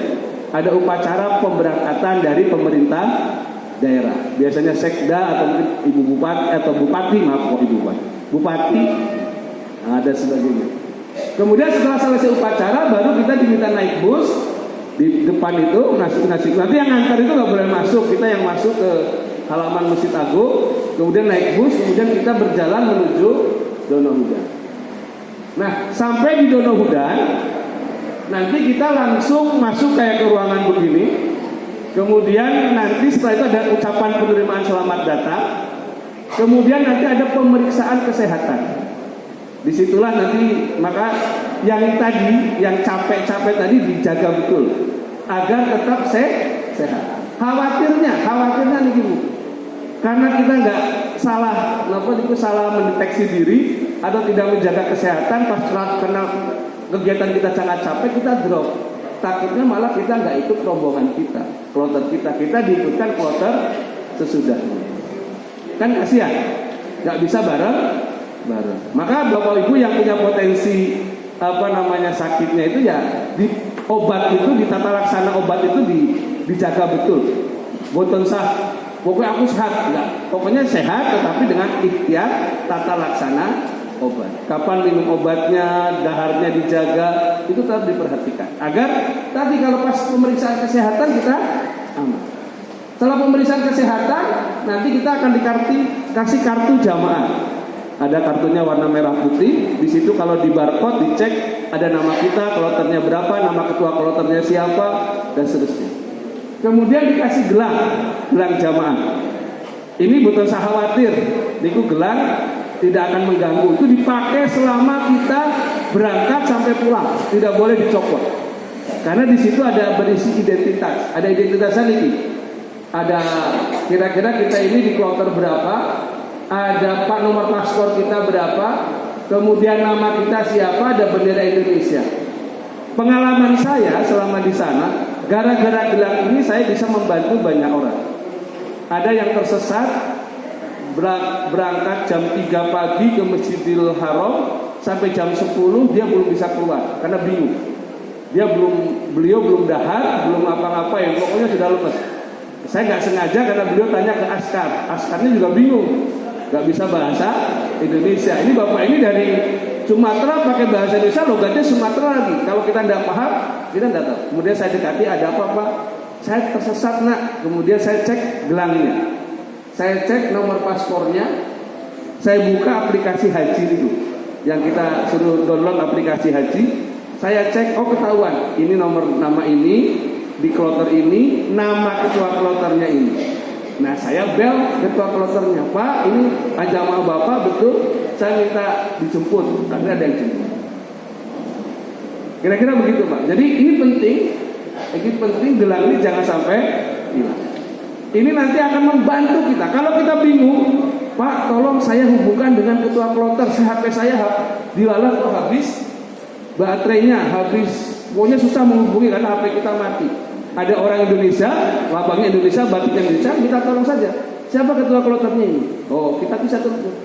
Ada upacara pemberangkatan dari pemerintah daerah. Biasanya sekda atau mungkin ibu bupati atau bupati, maaf kok ibu bupati. Bupati ada sebagainya. Kemudian setelah selesai upacara baru kita diminta naik bus. Di depan itu nanti yang ngantar itu nggak boleh masuk, kita yang masuk ke halaman Masjid Agung, kemudian naik bus, kemudian kita berjalan menuju Donohudan. Nah, sampai di Donohudan, nanti kita langsung masuk kayak ke ruangan begini. Kemudian nanti setelah itu ada ucapan penerimaan selamat datang. Kemudian nanti ada pemeriksaan kesehatan. Disitulah nanti maka yang tadi, yang capek-capek tadi dijaga betul agar tetap sehat. Khawatirnya nih Bu, karena kita nggak salah mendeteksi diri atau tidak menjaga kesehatan pas karena kegiatan kita sangat capek kita drop. Takutnya malah kita nggak ikut rombongan kita, kloter kita diikutkan kloter sesudahnya. Kan kasihan, nggak bisa bareng. Maka Bapak Ibu yang punya potensi sakitnya itu ya di obat itu, di tata laksana obat itu dijaga betul. Boten sah, pokoknya aku sehat, enggak. Pokoknya sehat tetapi dengan ikhtiar tata laksana obat. Kapan minum obatnya, daharnya dijaga, itu tetap diperhatikan. Agar tadi kalau pas pemeriksaan kesehatan kita aman. Setelah pemeriksaan kesehatan, nanti kita akan kasih kartu jamaah. Ada kartunya warna merah putih. Di situ kalau di barcode dicek ada nama kita, kloternya berapa, nama ketua kloternya siapa, dan seterusnya. Kemudian dikasih gelang jamaah. Ini bukan usah khawatir, niku gelang tidak akan mengganggu. Itu dipakai selama kita berangkat sampai pulang, tidak boleh dicopot. Karena di situ ada berisi identitas, ada identitasnya nih. Ada kira-kira kita ini di kloter berapa, ada nomor paspor kita berapa, kemudian nama kita siapa, ada bendera Indonesia. Pengalaman saya selama di sana, gara-gara gelang ini saya bisa membantu banyak orang. Ada yang tersesat berangkat jam 3 pagi ke Masjidil Haram sampai jam 10 dia belum bisa keluar karena bingung. Beliau belum dahar, belum apa-apa ya, pokoknya sudah lemes. Saya nggak sengaja karena beliau tanya ke askarnya juga bingung, nggak bisa bahasa Indonesia. Ini bapak ini dari Sumatera pakai bahasa Indonesia, logatnya Sumatera lagi. Kalau kita tidak paham, kita tidak tahu. Kemudian saya dekati, ada apa Pak? Saya tersesat nak. Kemudian saya cek gelangnya, saya cek nomor paspornya, saya buka aplikasi haji itu, yang kita suruh download aplikasi haji. Saya cek, oh ketahuan, ini nama ini di kloter ini, nama ketua kloternya ini. Nah saya bel ketua kloternya, Pak ini jamaah Bapak betul, saya minta dijemput, tapi ada yang jemput. Kira-kira begitu Pak. Jadi ini penting gelang ini jangan sampai hilang. Ini nanti akan membantu kita. Kalau kita bingung, Pak tolong saya hubungkan dengan ketua kloter, HP saya diwalah kok habis baterainya, habis, pokoknya susah menghubungi karena HP kita mati. Ada orang Indonesia, lambangnya Indonesia, batiknya Indonesia, kita tolong saja. Siapa ketua kloternya ini? Oh, kita bisa telepon.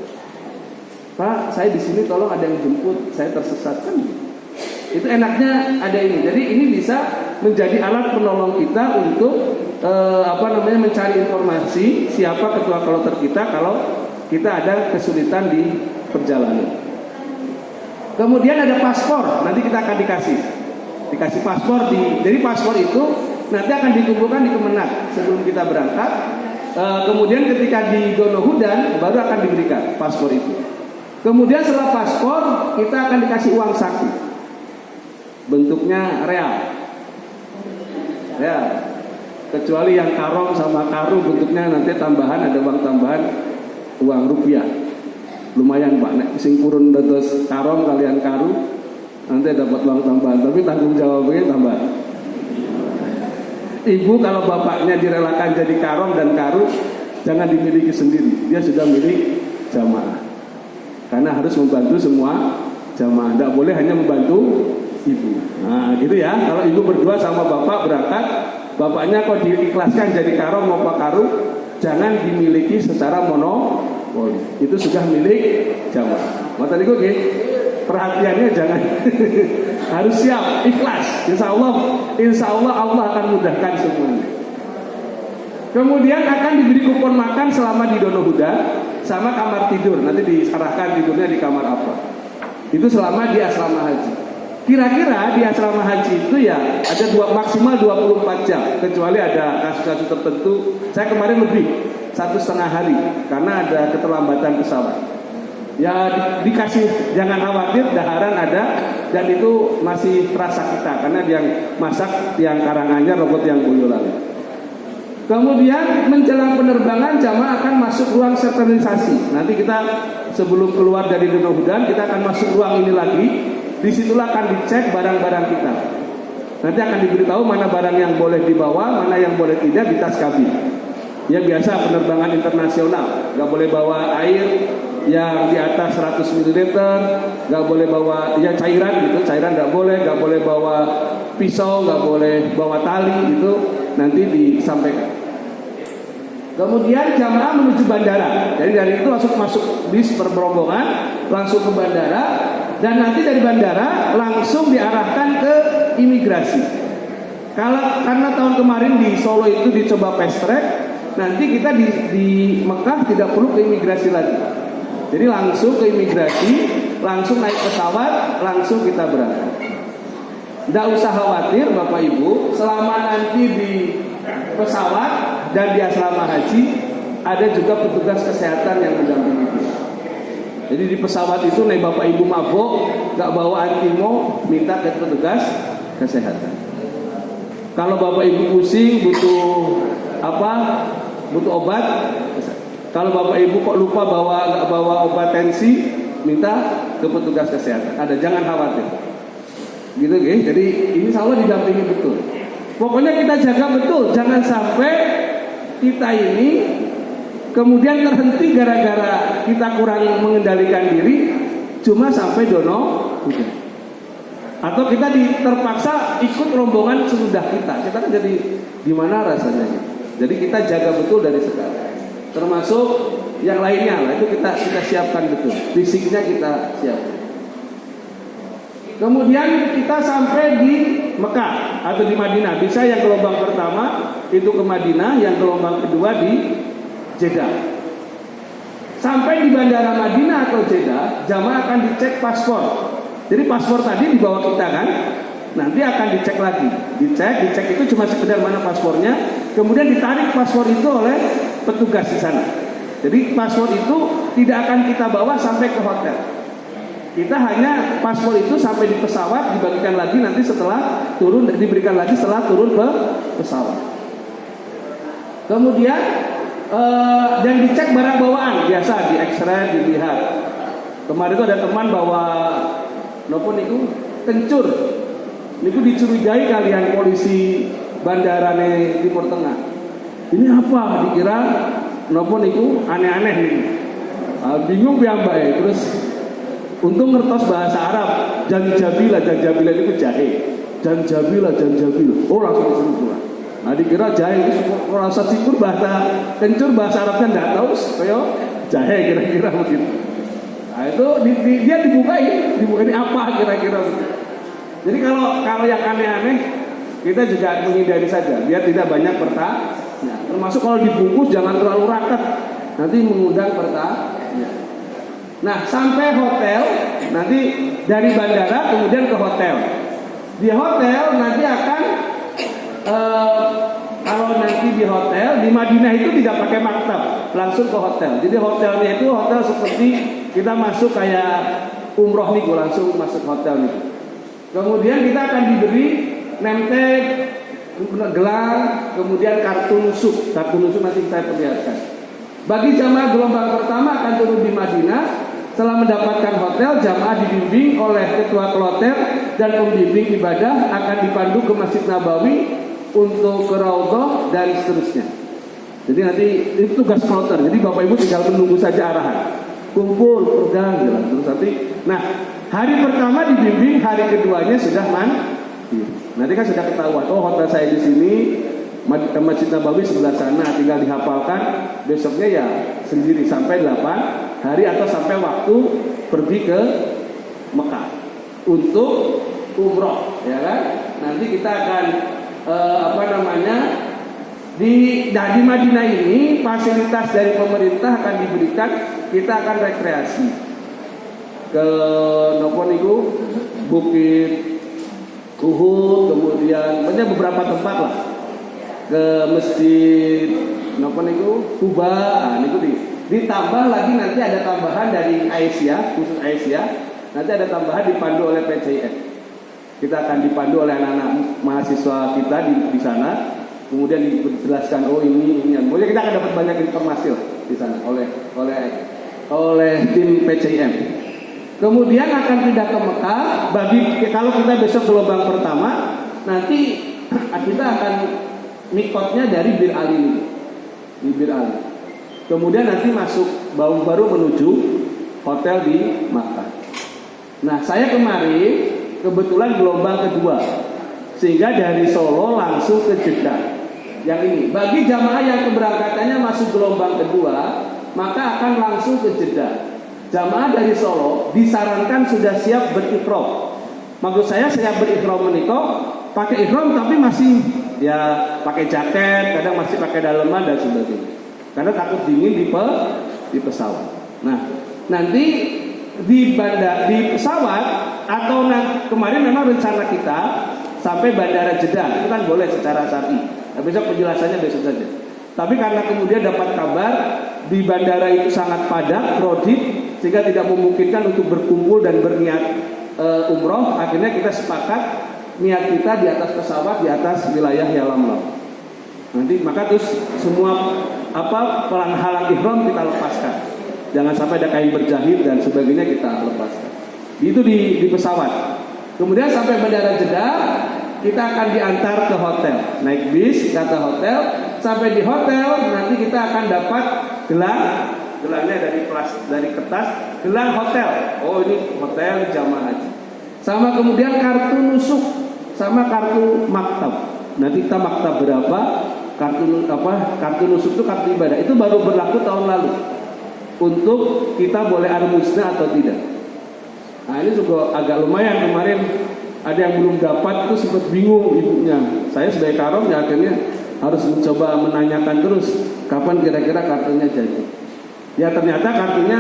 Pak, saya di sini tolong ada yang jemput, saya tersesat kan. Itu enaknya ada ini. Jadi ini bisa menjadi alat penolong kita untuk mencari informasi siapa ketua kloter kita kalau kita ada kesulitan di perjalanan. Kemudian ada paspor, nanti kita akan dikasih. dikasih paspor jadi paspor itu nanti akan dikumpulkan di Kemenag sebelum kita berangkat. Kemudian ketika di Donohudan baru akan diberikan paspor itu. Kemudian setelah paspor kita akan dikasih uang saku, bentuknya real. Ya, kecuali yang karong sama karu bentuknya nanti tambahan, ada uang tambahan, uang rupiah. Lumayan Pak, nek sing purun dados karong kalian karu nanti dapat uang tambahan, tapi tanggung jawabnya tambah. Ibu kalau bapaknya direlakan jadi karong dan karu, jangan dimiliki sendiri, dia sudah milik jamaah. Karena harus membantu semua jamaah, tidak boleh hanya membantu ibu. Nah gitu ya, kalau ibu berdua sama bapak berangkat, bapaknya kok diikhlaskan jadi karong maupun karu, jangan dimiliki secara monopoli. Itu sudah milik jamaah. Maka tadi gue perhatiannya jangan harus siap, ikhlas. Insya Allah Allah akan mudahkan semuanya. Kemudian akan diberi kupon makan selama di Donohudan sama kamar tidur. Nanti diarahkan tidurnya di kamar apa. Itu selama di asrama haji. Kira-kira di asrama haji itu ya ada maksimal 24 jam. Kecuali ada kasus-kasus tertentu. Saya kemarin lebih 1,5 hari karena ada keterlambatan pesawat. Ya dikasih, jangan khawatir, daharan ada dan itu masih terasa kita karena yang masak yang Karanganyar, robot yang Boyolali. Kemudian menjelang penerbangan jamaah akan masuk ruang sterilisasi. Nanti kita sebelum keluar dari Donohudan kita akan masuk ruang ini lagi. Disitulah akan dicek barang-barang kita. Nanti akan diberitahu mana barang yang boleh dibawa, mana yang boleh tidak di tas kabin. Ya biasa penerbangan internasional, nggak boleh bawa air yang di atas 100 ml, nggak boleh bawa ya cairan gitu, cairan nggak boleh bawa pisau, nggak boleh bawa tali gitu, nanti disampaikan. Kemudian jamaah menuju bandara, jadi dari itu langsung masuk bis berombongan langsung ke bandara dan nanti dari bandara langsung diarahkan ke imigrasi. Karena tahun kemarin di Solo itu dicoba fast track, nanti kita di Mekah tidak perlu ke imigrasi lagi. Jadi langsung ke imigrasi, langsung naik pesawat, langsung kita berangkat. Tidak usah khawatir Bapak Ibu, selama nanti di pesawat dan di asrama haji ada juga petugas kesehatan yang mendampingi kita. Jadi di pesawat itu nih Bapak Ibu mabuk, nggak bawa antimo, minta ke petugas kesehatan. Kalau Bapak Ibu pusing butuh butuh obat. Kalau Bapak Ibu kok lupa nggak bawa obat tensi, minta ke petugas kesehatan. Ada, jangan khawatir. Gitu guys. Jadi ini insya Allah didampingi betul. Pokoknya kita jaga betul, jangan sampai kita ini kemudian terhenti gara-gara kita kurang mengendalikan diri, cuma sampai Donohudan. Atau kita terpaksa ikut rombongan sesudah kita. Kita kan jadi gimana rasanya? Jadi kita jaga betul dari sekarang. Termasuk yang lainnya lah, itu kita siapkan betul. Fisiknya kita siapkan. Kemudian kita sampai di Mekah atau di Madinah. Bisa yang gelombang pertama itu ke Madinah, yang gelombang kedua di Jeddah. Sampai di bandara Madinah atau Jeddah, jamaah akan dicek paspor. Jadi paspor tadi dibawa kita kan, nanti akan dicek lagi. Dicek itu cuma sekedar mana paspornya, kemudian ditarik paspor itu oleh petugas di sana. Jadi paspor itu tidak akan kita bawa sampai ke hotel. Kita hanya paspor itu sampai di pesawat dibagikan lagi nanti setelah turun, diberikan lagi setelah turun ke pesawat. Kemudian dan dicek barang bawaan biasa, di X-ray dilihat. Kemarin itu ada teman bawa nopo niku kencur, niku dicurigai kalian polisi bandara nih Timur Tengah. Ini apa? Dikira nopo niku aneh-aneh nih. Bingung piyambake. Terus untung ngertos bahasa Arab. Janjabila itu jahe. Janjabila. Oh langsung disuruh pulang. Nah dikira jahe itu rasa syukur bahasa kencur bahasa Arabnya enggak tahu, kayak jahe kira-kira begitu. Nah itu dia dibukain apa kira-kira begitu. Jadi kalau yang aneh-aneh kita juga menghindari saja biar tidak banyak pertanyaan. Termasuk kalau dibungkus jangan terlalu raket, nanti mengundang pertanyaan. Nah sampai hotel, nanti dari bandara kemudian ke hotel. Di hotel nanti akan kalau nanti di hotel di Madinah itu tidak pakai maktab, langsung ke hotel. Jadi hotelnya itu hotel seperti kita masuk kayak umroh nih, langsung masuk hotel nih. Kemudian kita akan diberi nemtek, gelang, kemudian kartu nusuk. Kartu nusuk nanti saya perlihatkan. Bagi jamaah gelombang pertama akan turun di Madinah. Setelah mendapatkan hotel, jamaah dibimbing oleh ketua kloter dan pembimbing ibadah akan dipandu ke Masjid Nabawi untuk ke Raudhah dan seterusnya. Jadi nanti itu tugas kloter. Jadi Bapak Ibu tinggal menunggu saja arahan. Kumpul, pegang, jalan terus nanti. Nah, hari pertama dibimbing, hari keduanya sudah mandi. Nanti kan sudah ketahuan. Oh, hotel saya di sini, Masjid Nabawi sebelah sana, tinggal dihafalkan. Besoknya ya sendiri sampai 8 hari atau sampai waktu pergi ke Mekah untuk umroh, ya kan? Nanti kita akan di Madinah ini fasilitas dari pemerintah akan diberikan, kita akan rekreasi ke Bukit Uhud, kemudian banyak beberapa tempat lah, ke masjid Kuba, ditambah lagi nanti ada tambahan dari Aisyah, khusus Aisyah, nanti ada tambahan dipandu oleh PCIF. Kita akan dipandu oleh anak-anak mahasiswa kita di sana, kemudian dijelaskan oh ini. Kemudian kita akan dapat banyak informasi di sana oleh tim PCIM. Kemudian akan pindah ke Mekah. Kalau kita besok gelombang pertama, nanti kita akan mikotnya dari Bir Ali, di Bir Ali. Kemudian nanti masuk baru menuju hotel di Makkah. Nah, saya kemarin kebetulan gelombang kedua, sehingga dari Solo langsung ke Jeddah. Yang ini bagi jamaah yang keberangkatannya masuk gelombang kedua, maka akan langsung ke Jeddah. Jamaah dari Solo disarankan sudah siap berihram. Maksud saya siap berihram menikah, pakai ihram tapi masih ya pakai jaket, kadang masih pakai daleman dan sebagainya. Karena takut dingin di pesawat. Nah, nanti di pesawat atau kemarin memang rencana kita sampai bandara Jeddah, itu kan boleh secara syar'i. Nah, besok penjelasannya besok saja. Tapi karena kemudian dapat kabar di bandara itu sangat padat, crowded, sehingga tidak memungkinkan untuk berkumpul dan berniat umroh, akhirnya kita sepakat niat kita di atas pesawat, di atas wilayah Yalam Laut. Nanti maka terus semua penghalang ihram kita lepaskan. Jangan sampai ada kain berjahit dan sebagainya kita lepaskan. Itu di pesawat. Kemudian sampai bandara Jeddah, kita akan diantar ke hotel. Naik bis ke hotel. Sampai di hotel nanti kita akan dapat gelangnya dari kertas, gelang hotel. Oh, ini hotel jamaah haji. Sama kemudian kartu nusuk, sama kartu maktab. Nanti kita maktab berapa? Kartu nusuk itu kartu ibadah. Itu baru berlaku tahun lalu. Untuk kita boleh armusna atau tidak. Nah, ini juga agak lumayan. Kemarin ada yang belum dapat, itu sempat bingung ibunya. Saya sebagai karom ya akhirnya harus mencoba menanyakan terus kapan kira-kira kartunya jadi. Ya ternyata kartunya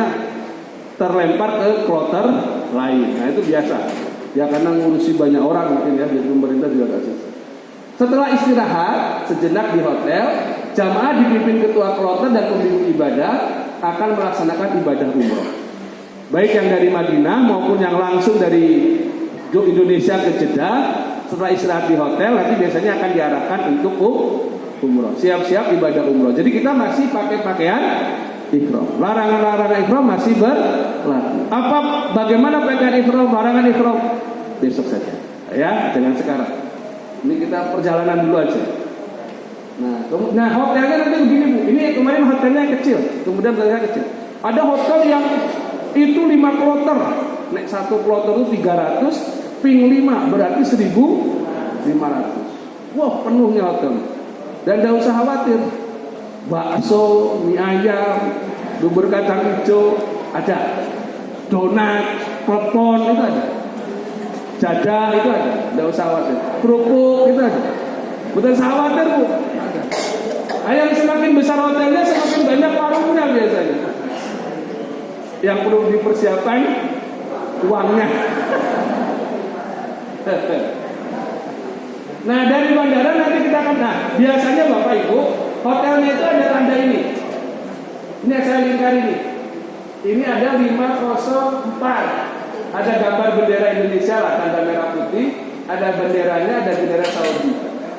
terlempar ke kloter lain. Nah, itu biasa. Ya karena ngurusi banyak orang mungkin ya, jadi pemerintah juga gak susah. Setelah istirahat sejenak di hotel, jamaah dipimpin ketua kloter dan pembimbing ibadah akan melaksanakan ibadah umroh. Baik yang dari Madinah maupun yang langsung dari Indonesia ke Jeddah. Setelah istirahat di hotel, nanti biasanya akan diarahkan untuk umroh. Siap-siap ibadah umroh. Jadi kita masih pakai pakaian ihram. Larangan-larangan ihram masih berlaku. Bagaimana pakaian ihram, larangan ihram? Besok saja. Ya, jangan sekarang. Ini kita perjalanan dulu aja. Nah, hotelnya nanti begini Bu. Ini kemarin hotelnya kecil, kemudian hotelnya kecil. Ada hotel yang itu 5 kloter. Nek satu kloter itu 300, ping 5 berarti 1.500. Wah, penuhnya hotel. Dan tidak usah khawatir. Bakso, mie ayam, bubur kacang hijau ada. Donat, klepon itu ada. Jadah itu ada, tidak usah khawatir. Kerupuk itu ada. Bukan khawatir Bu. Yang semakin besar hotelnya semakin banyak warungnya biasanya. Yang perlu dipersiapkan uangnya. Nah dari bandara nanti kita akan, nah biasanya Bapak Ibu, hotelnya itu ada tanda ini. Ini yang saya lingkar ini. Ini ada 504. Ada gambar bendera Indonesia lah, tanda merah putih. Ada benderanya, ada bendera Saudi.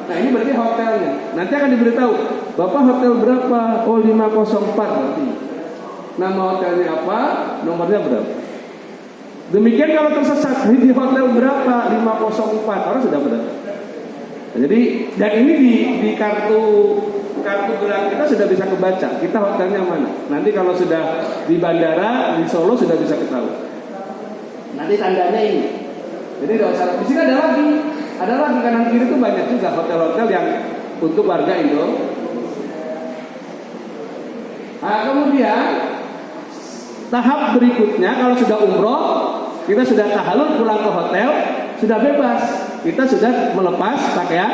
Nah ini berarti hotelnya. Nanti akan diberitahu, Bapak hotel berapa? Oh 504 berarti. Nama hotelnya apa? Nomornya berapa? Demikian kalau tersesat di hotel berapa? 504. Orang sudah pada. Nah, jadi dan ini di kartu gerak kita sudah bisa kebaca. Kita hotelnya mana? Nanti kalau sudah di bandara di Solo sudah bisa ketahui. Nanti tandanya ini. Jadi tidak usah. Di sini ada lagi kanan kiri itu banyak juga hotel-hotel yang untuk warga Indo. Nah, kemudian tahap berikutnya kalau sudah umroh, kita sudah tahallul pulang ke hotel, sudah bebas. Kita sudah melepas pakaian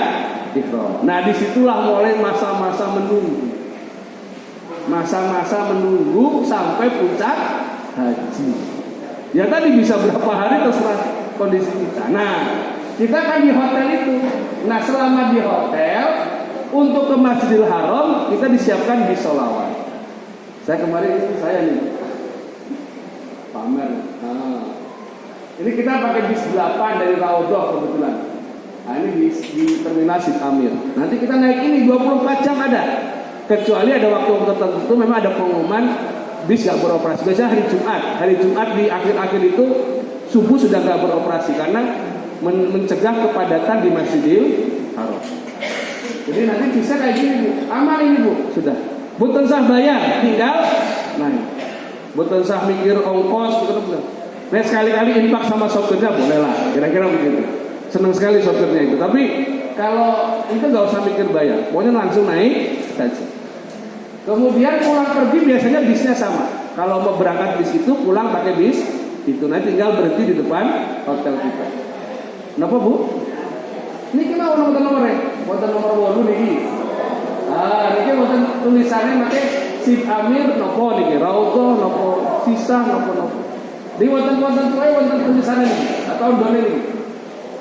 ihram. Nah, disitulah mulai masa-masa menunggu. Masa-masa menunggu sampai puncak haji. Ya tadi bisa berapa hari terserah kondisi kita. Nah, kita kan di hotel itu. Nah, selama di hotel untuk ke Masjidil Haram kita disiapkan bis sholawat. Saya kemarin saya nih pamer. Nah, ini kita pakai bis 8 dari Raudhah kebetulan. Nah, ini di terminal Sitamir. Nanti kita naik ini 24 jam ada. Kecuali ada waktu tertentu memang ada pengumuman bis gak beroperasi. Biasanya hari Jumat di akhir-akhir itu subuh sudah gak beroperasi karena mencegah kepadatan di Masjidil Haram. Jadi nanti bisa kayak gini Bu, amal ini Bu, sudah. Boten sah bayar, tinggal naik. Boten sah mikir ongkos, betul-betul. Nah sekali-kali infak sama sopirnya boleh lah, kira-kira begitu. Senang sekali sopirnya itu. Tapi kalau itu gak usah mikir bayar, pokoknya langsung naik saja. Kemudian pulang pergi biasanya bisnya sama. Kalau mau berangkat bis itu pulang pakai bis itu, nanti tinggal berhenti di depan hotel kita. Kenapa Bu? Ini kita nomor-nomornya, buatan nomor walu nih. Ah, ini buatan tulisannya pakai Sip Amir nopo nih, Raudhah nopo sisa nopo. Di buatan tuai buatan tulisannya nih, atau done nih.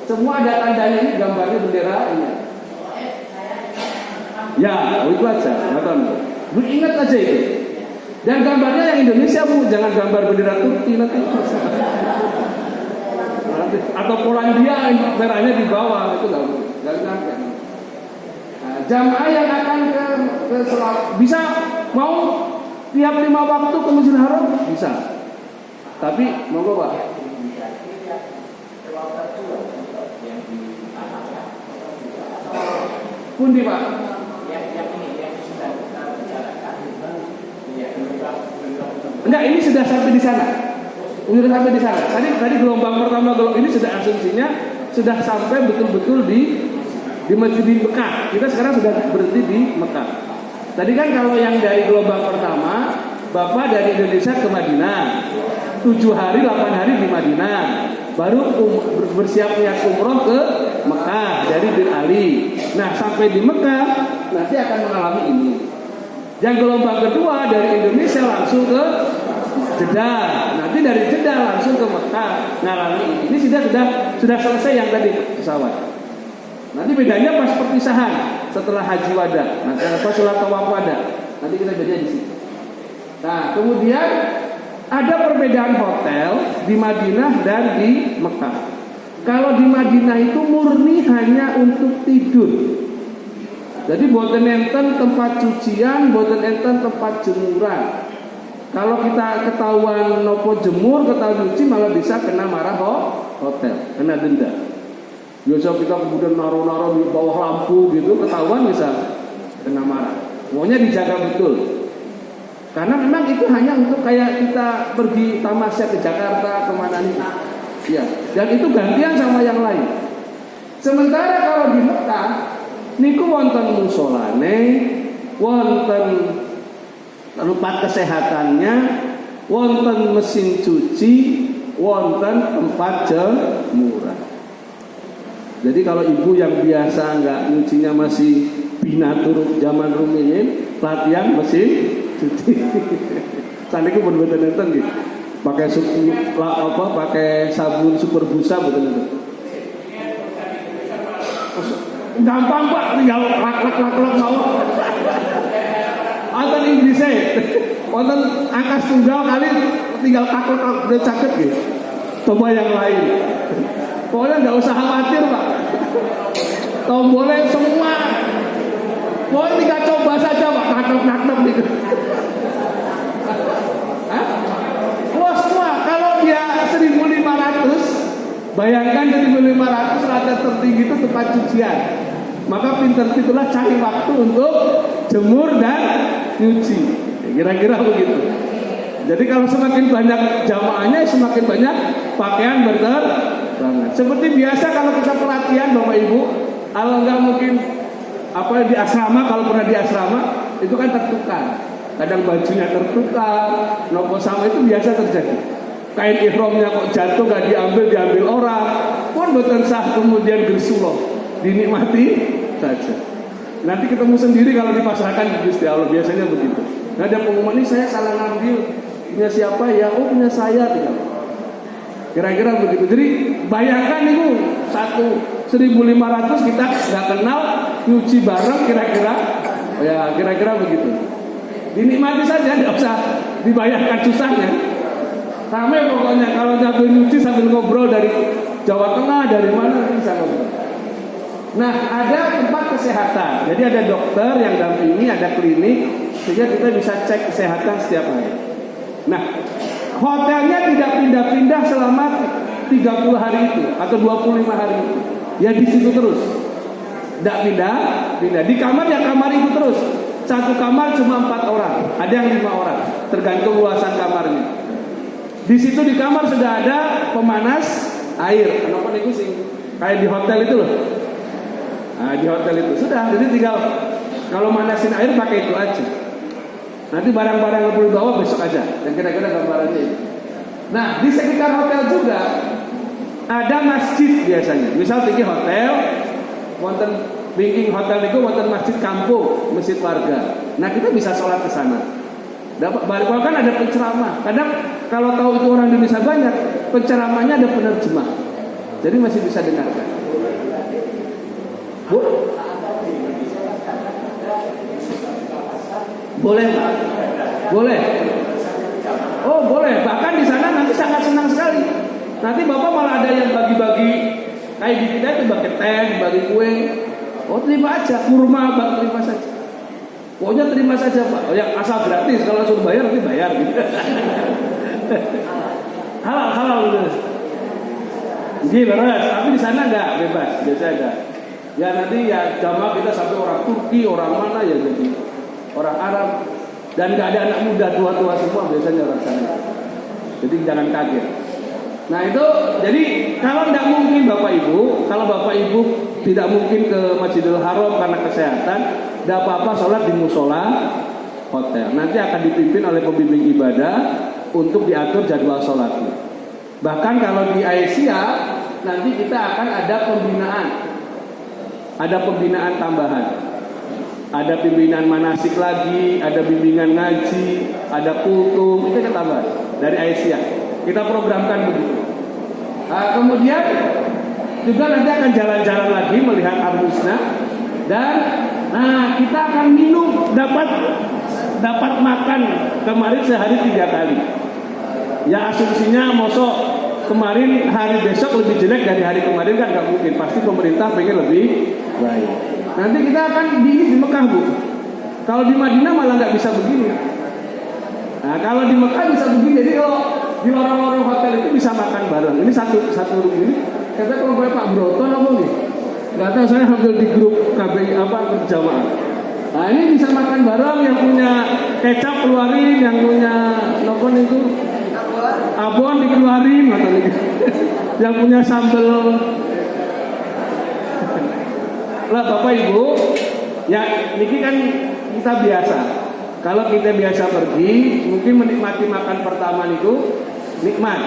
Semua ada tandanya ini, gambarnya bendera ini. Ya, itu aja, nonton. Bu ingat aja itu. Dan gambarnya yang Indonesia Bu, jangan gambar bendera Turki nanti. Atau Polandia merahnya di bawah itu nggak sampai. Nah, jamaah yang akan ke bisa mau tiap 5 waktu ke Masjidil Haram bisa. Tapi monggo Pak. Pundi Pak? Enggak, ini sudah sampai di sana. Sudah sampai di sana. Tadi gelombang pertama ini sudah asumsinya sudah sampai betul-betul di Masjid Mekah. Kita sekarang sudah berhenti di Mekah. Tadi kan kalau yang dari gelombang pertama, Bapak dari Indonesia ke Madinah, 7 hari 8 hari di Madinah, baru bersiap niat umroh ke Mekah dari Bin Ali. Nah sampai di Mekah nanti akan mengalami ini. Yang gelombang kedua dari Indonesia langsung ke Jeddah, nanti dari Jeddah langsung ke Mekah ngalami ini sudah selesai yang tadi pesawat. Nanti bedanya pas perpisahan setelah haji wada, nanti pas sholat tawaf wada, nanti kita beda di situ. Nah kemudian ada perbedaan hotel di Madinah dan di Mekah. Kalau di Madinah itu murni hanya untuk tidur. Jadi boten enten tempat cucian, boten enten tempat jemuran. Kalau kita ketahuan nopo jemur, ketahuan cuci malah bisa kena marah hotel, kena denda. Biasa kita kemudian naruh-naruh di bawah lampu gitu, ketahuan bisa kena marah. Pokoknya dijaga betul. Karena memang itu hanya untuk kayak kita pergi tamasya ke Jakarta, kemana nih. Ya, dan itu gantian sama yang lain. Sementara kalau di Mekah niku wonten musolane, wonten tempat kesehatannya, wonten mesin cuci, wonten tempat jemuran. Jadi kalau ibu yang biasa nggak nyucinya masih binatur zaman ruminin, latihan mesin cuci. Sandiku bener-bener nonton gitu. Pakai pakai sabun super busa betul-betul. Gampang Pak, tinggal lak mau. Wonten Inggrisnya, wonten angka tunggal kali tinggal taklek udah caket gitu. Coba yang lain. Pokoknya nggak usah khawatir Pak. Tombolnya semua. Pokoknya tinggal coba saja Pak, taklek gitu. Wah semua, kalau dia 1.500, bayangkan 1.500 rata tertinggi itu tempat cucian. Maka pinter itulah cari waktu untuk jemur dan nyuci. Kira-kira begitu. Jadi kalau semakin banyak jamaahnya, semakin banyak pakaian berterbangan. Seperti biasa kalau kita pelatihan Bapak Ibu, kalau nggak mungkin di asrama, kalau pernah di asrama itu kan tertukar. Kadang bajunya tertukar, nopo sama itu biasa terjadi. Kain ihramnya kok jatuh nggak diambil orang, pun boten sah kemudian gersuloh, dinikmati saja. Nanti ketemu sendiri kalau dipasrahkan di Gusti Allah, biasanya begitu. Nah, ada pengumuman ini saya salah ngambil, punya siapa ya? Oh punya saya tidak. Kira-kira begitu. Jadi bayangkan itu 1.500 kita nggak kenal, nyuci bareng kira-kira, ya kira-kira begitu. Dinikmati saja, tidak usah dibayarkan susahnya. Ramai pokoknya kalau sambil nyuci sambil ngobrol dari Jawa Tengah, dari mana bisa ngobrol. Nah, ada tempat kesehatan. Jadi ada dokter yang dampingi, ada klinik, sehingga kita bisa cek kesehatan setiap hari. Nah, hotelnya tidak pindah-pindah selama 30 hari itu atau 25 hari itu. Ya di situ terus. Tidak pindah. Di kamar ya kamar itu terus. Satu kamar cuma 4 orang, ada yang 5 orang, tergantung luasan kamarnya. Di situ di kamar sudah ada pemanas air. Kenapa nih sih? Kayak di hotel itu loh. Nah, di hotel itu sudah, jadi tinggal kalau manasin air pakai itu aja. Nanti barang-barang yang perlu bawa besok aja. Dan kira-kira gambarannya itu. Nah, di sekitar hotel juga ada masjid biasanya. Misal tinggi hotel, wonten Bingking hotel itu wonten masjid kampung, masjid warga. Nah, kita bisa sholat ke sana. Bahkan ada penceramah. Kadang kalau tahu itu orang Indonesia banyak, penceramahnya ada penerjemah. Jadi masih bisa dengarkan. Bu? Boleh Pak? Boleh. Oh boleh. Bahkan di sana nanti sangat senang sekali. Nanti Bapak malah ada yang bagi-bagi kayak di kita itu bagi teh, bagi kue. Oh terima aja, kurma Pak, terima saja. Pokoknya terima saja Pak. Oh ya asal gratis, kalau suruh bayar nanti bayar gitu. Halal gitu. Jadi beres, tapi di sana enggak bebas, biasa enggak. Ya nanti ya jamaah kita sampai orang Turki, orang mana ya jadi orang Arab, dan nggak ada anak muda, tua-tua semua biasanya orang sana. Jadi jangan kaget. Nah itu jadi kalau tidak mungkin Bapak Ibu, kalau Bapak Ibu tidak mungkin ke Masjidil Haram karena kesehatan, tidak apa-apa sholat di musola hotel. Nanti akan dipimpin oleh pembimbing ibadah untuk diatur jadwal sholatnya. Bahkan kalau di Asia nanti kita akan ada pembinaan. Ada pembinaan tambahan. Ada pembinaan manasik lagi, ada bimbingan ngaji, ada kultum, itu kita tambah dari Aisyah. Kita programkan begitu. Kemudian juga nanti akan jalan-jalan lagi melihat Al-Husna dan kita akan minum, dapat makan kemarin sehari 3 kali. Ya asumsinya mosok kemarin hari besok lebih jelek dari hari kemarin kan nggak mungkin. Pasti pemerintah pengen lebih baik. Nanti kita akan di Mekah Bu. Kalau di Madinah malah nggak bisa begini. Nah kalau di Mekah bisa begini. Jadi kalau di lorong-lorong hotel itu bisa makan bareng. Ini satu room ini. Kata kalau Pak Broto apa nih? Nggak tahu, saya ambil di grup KBI berjamaah. Nah ini bisa makan bareng. Yang punya kecap keluarin, yang punya nopon itu abon dikeluarin, yang punya sambal. Lah Bapak Ibu, ya niki kan kita biasa. Kalau kita biasa pergi, mungkin menikmati makan pertama niku nikmat,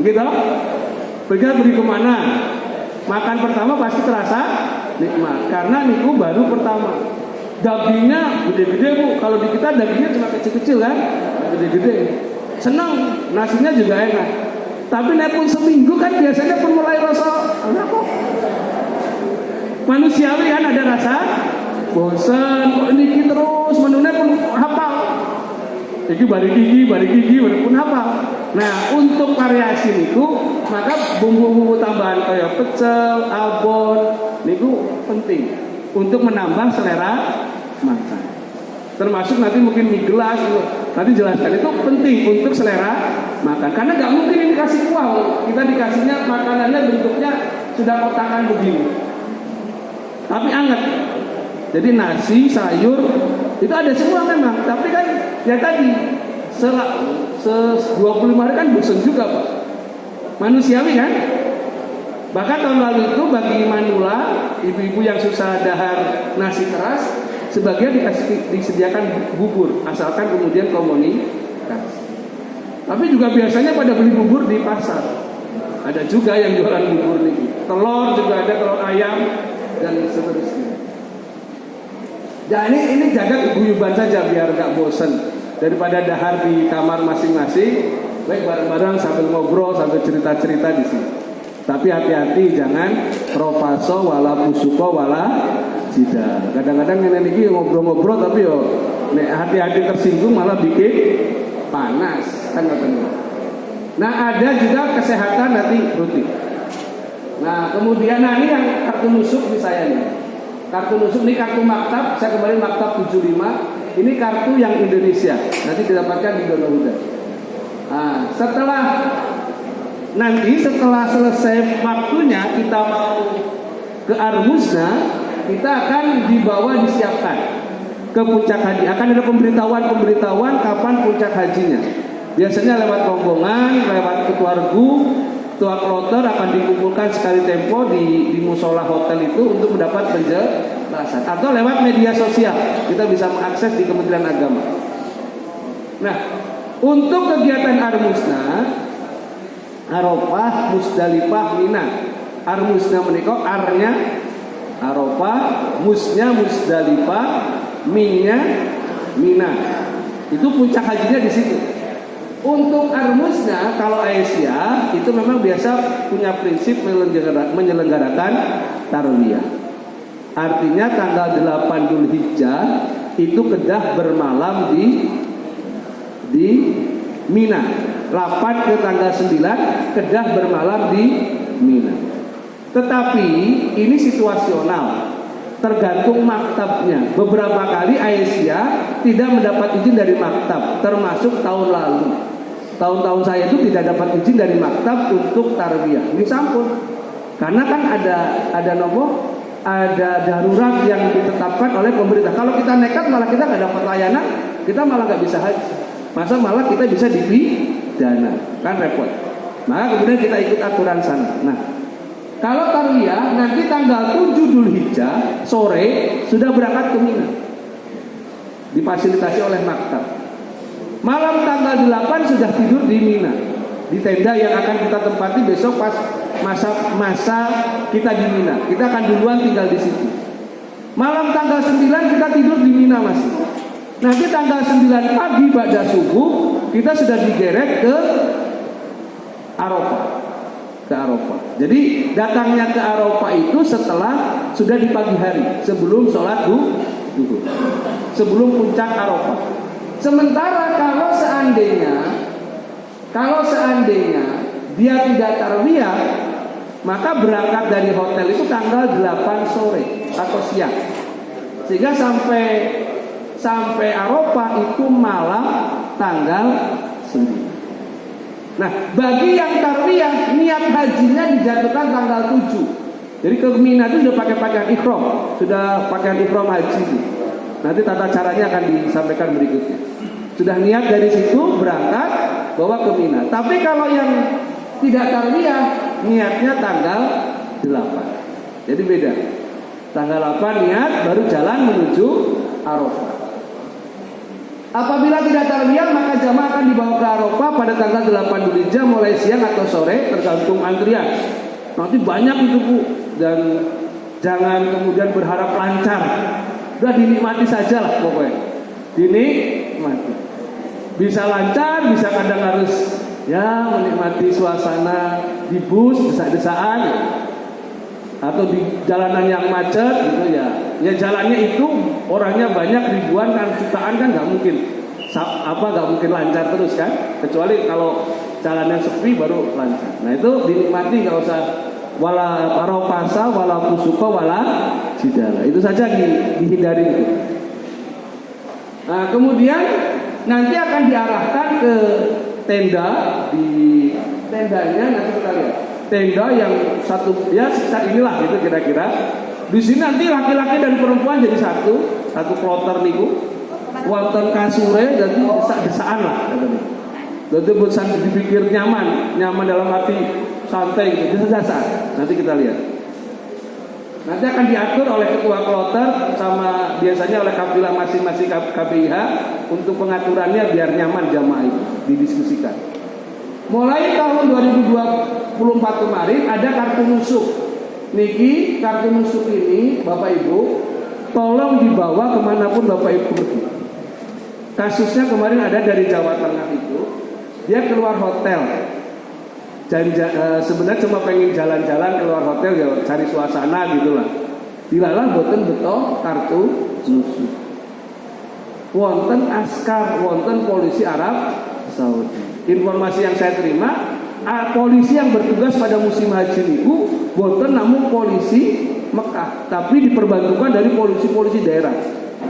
gitu. Pergi kemana? Makan pertama pasti terasa nikmat, karena niku baru pertama. Dagingnya gede-gede Bu. Kalau di kita dagingnya cuma kecil-kecil kan, gede-gede. Senang, nasinya juga enak. Tapi nek pun seminggu kan biasanya pun mulai rasa enak kok. Manusiawi kan ada rasa bosan, kok ini terus menunya pun hafal. Jadi bari gigi pun hafal. Nah, untuk variasi itu maka bumbu-bumbu tambahan kayak pecel, abon niku penting untuk menambah selera makan. Termasuk nanti mungkin mie gelas, nanti jelaskan itu penting untuk selera makan. Karena nggak mungkin ini kasih kuah, kita dikasihnya makanannya bentuknya sudah kotakan begini, tapi anget. Jadi nasi, sayur itu ada semua memang, tapi kan ya tadi 25 hari kan bosan juga Pak. Manusiawi kan? Bahkan tahun lalu itu bagi manula, ibu-ibu yang susah dahar nasi keras, sebagian disediakan bubur, asalkan kemudian komunikasi. Tapi juga biasanya pada beli bubur di pasar. Ada juga yang jualan bubur nih. Telur juga ada, telur ayam dan seterusnya. Ya ini jaga keguyuban saja biar gak bosen. Daripada dahar di kamar masing-masing, baik bareng-bareng sambil ngobrol, sambil cerita-cerita di sini. Tapi hati-hati jangan profaso wala pusuko wala jidal. Kadang-kadang ini ngobrol-ngobrol tapi yo hati-hati tersinggung malah bikin panas kan katanya. Nah ada juga kesehatan nanti rutin. Nah kemudian ini yang kartu nusuk di saya nih. Kartu nusuk ini kartu maktab, saya kembali maktab 75. Ini kartu yang Indonesia, nanti didapatkan di Dono Huda. Nah, setelah selesai waktunya kita mau ke Armusna, kita akan disiapkan ke puncak haji. Akan ada pemberitahuan kapan puncak hajinya. Biasanya lewat rombongan, lewat ketua regu, ketua kloter akan dikumpulkan sekali tempo di musola hotel itu untuk mendapat penjelasan, atau lewat media sosial kita bisa mengakses di Kementerian Agama. Nah, untuk kegiatan Armusna, Arafah, Musdalifah, Mina. Armusna menika arnya Arafah, musnya Musdalifah, minnya Mina. Itu puncak hajinya di situ. Untuk Armusna kalau Aisyah itu memang biasa punya prinsip menyelenggarakan tarwiyah. Artinya tanggal 8 Dzulhijjah itu kedah bermalam di Mina. 8 ke tanggal 9 kedah bermalam di Mina. Tetapi ini situasional, tergantung maktabnya. Beberapa kali Aisyah tidak mendapat izin dari maktab, termasuk tahun lalu. Tahun-tahun saya itu tidak dapat izin dari maktab untuk tarbiyah. Ini sampun. Karena kan ada darurat yang ditetapkan oleh pemerintah. Kalau kita nekat malah kita nggak dapat layanan, kita malah nggak bisa haji. Masa malah kita bisa dipidana, kan repot. Maka kemudian kita ikut aturan sana. Nah, kalau tarbiyah nanti tanggal 7 Dzulhijjah sore sudah berangkat ke Mina. Difasilitasi oleh maktab. Malam tanggal 8 sudah tidur di Mina, di tenda yang akan kita tempati besok pas masa kita di Mina. Kita akan duluan tinggal di situ. Malam tanggal 9 kita tidur di Mina masih. Nanti tanggal 9 pagi ba'da subuh kita sudah digeret ke Arafah. Jadi datangnya ke Arafah itu setelah sudah di pagi hari, sebelum sholat duhur, sebelum puncak Arafah. Sementara kalau seandainya dia tidak tarbiyah, maka berangkat dari hotel itu tanggal 8 sore atau siang, sehingga sampai Arafah itu malam tanggal 9. Nah, bagi yang tarbiyah niat hajinya dijatuhkan tanggal 7. Jadi ke Mina itu sudah pakai pakaian ihram, sudah pakaian ihram haji itu. Nanti tata caranya akan disampaikan berikutnya. Sudah niat dari situ berangkat bawa ke Mina. Tapi kalau yang tidak tarbiyah niatnya tanggal 8. Jadi beda. Tanggal 8 niat baru jalan menuju Arafah. Apabila tidak tarbiyah maka jamaah akan dibawa ke Arafah pada tanggal 8 Dzulhijjah mulai siang atau sore tergantung antrian. Nanti banyak itu Bu, dan jangan kemudian berharap lancar. Udah dinikmati saja lah pokoknya. Dinikmati. Bisa lancar, bisa kadang harus menikmati suasana di bus, desa-desaan. atau di jalanan yang macet gitu ya. Ya jalannya itu orangnya banyak ribuan kan jutaan kan nggak mungkin nggak mungkin lancar terus kan, kecuali kalau jalan yang sepi baru lancar. Nah itu dinikmati, nggak usah wala paropasa wala kusuka wala jidala, itu saja dihindari itu. Nah kemudian nanti akan diarahkan ke tenda, di tendanya nanti kita lihat tenda yang satu ya sekitar inilah gitu kira-kira. Di sini nanti laki-laki dan perempuan jadi satu kloter niku. Wonten kasure jadi desak-desaan lah katanya. Jadi bosan dipikir nyaman dalam arti santai gitu, desa-desaan. Nanti kita lihat. Nanti akan diatur oleh ketua kloter sama biasanya oleh kafilah masing-masing KPIH untuk pengaturannya biar nyaman jamaah itu didiskusikan. Mulai tahun 2024 kemarin ada kartu nusuk. Niki kartu nusuk ini Bapak Ibu tolong dibawa kemanapun Bapak Ibu pergi. Kasusnya kemarin ada dari Jawa Tengah itu, dia keluar hotel. Sebenarnya cuma pengen jalan-jalan keluar hotel ya cari suasana gitulah. Dilalah boten beto kartu nusuk. Wonten askar, wonten polisi Arab Saudi. Informasi yang saya terima, polisi yang bertugas pada musim haji itu boten namun polisi Mekah, tapi diperbantukan dari polisi-polisi daerah.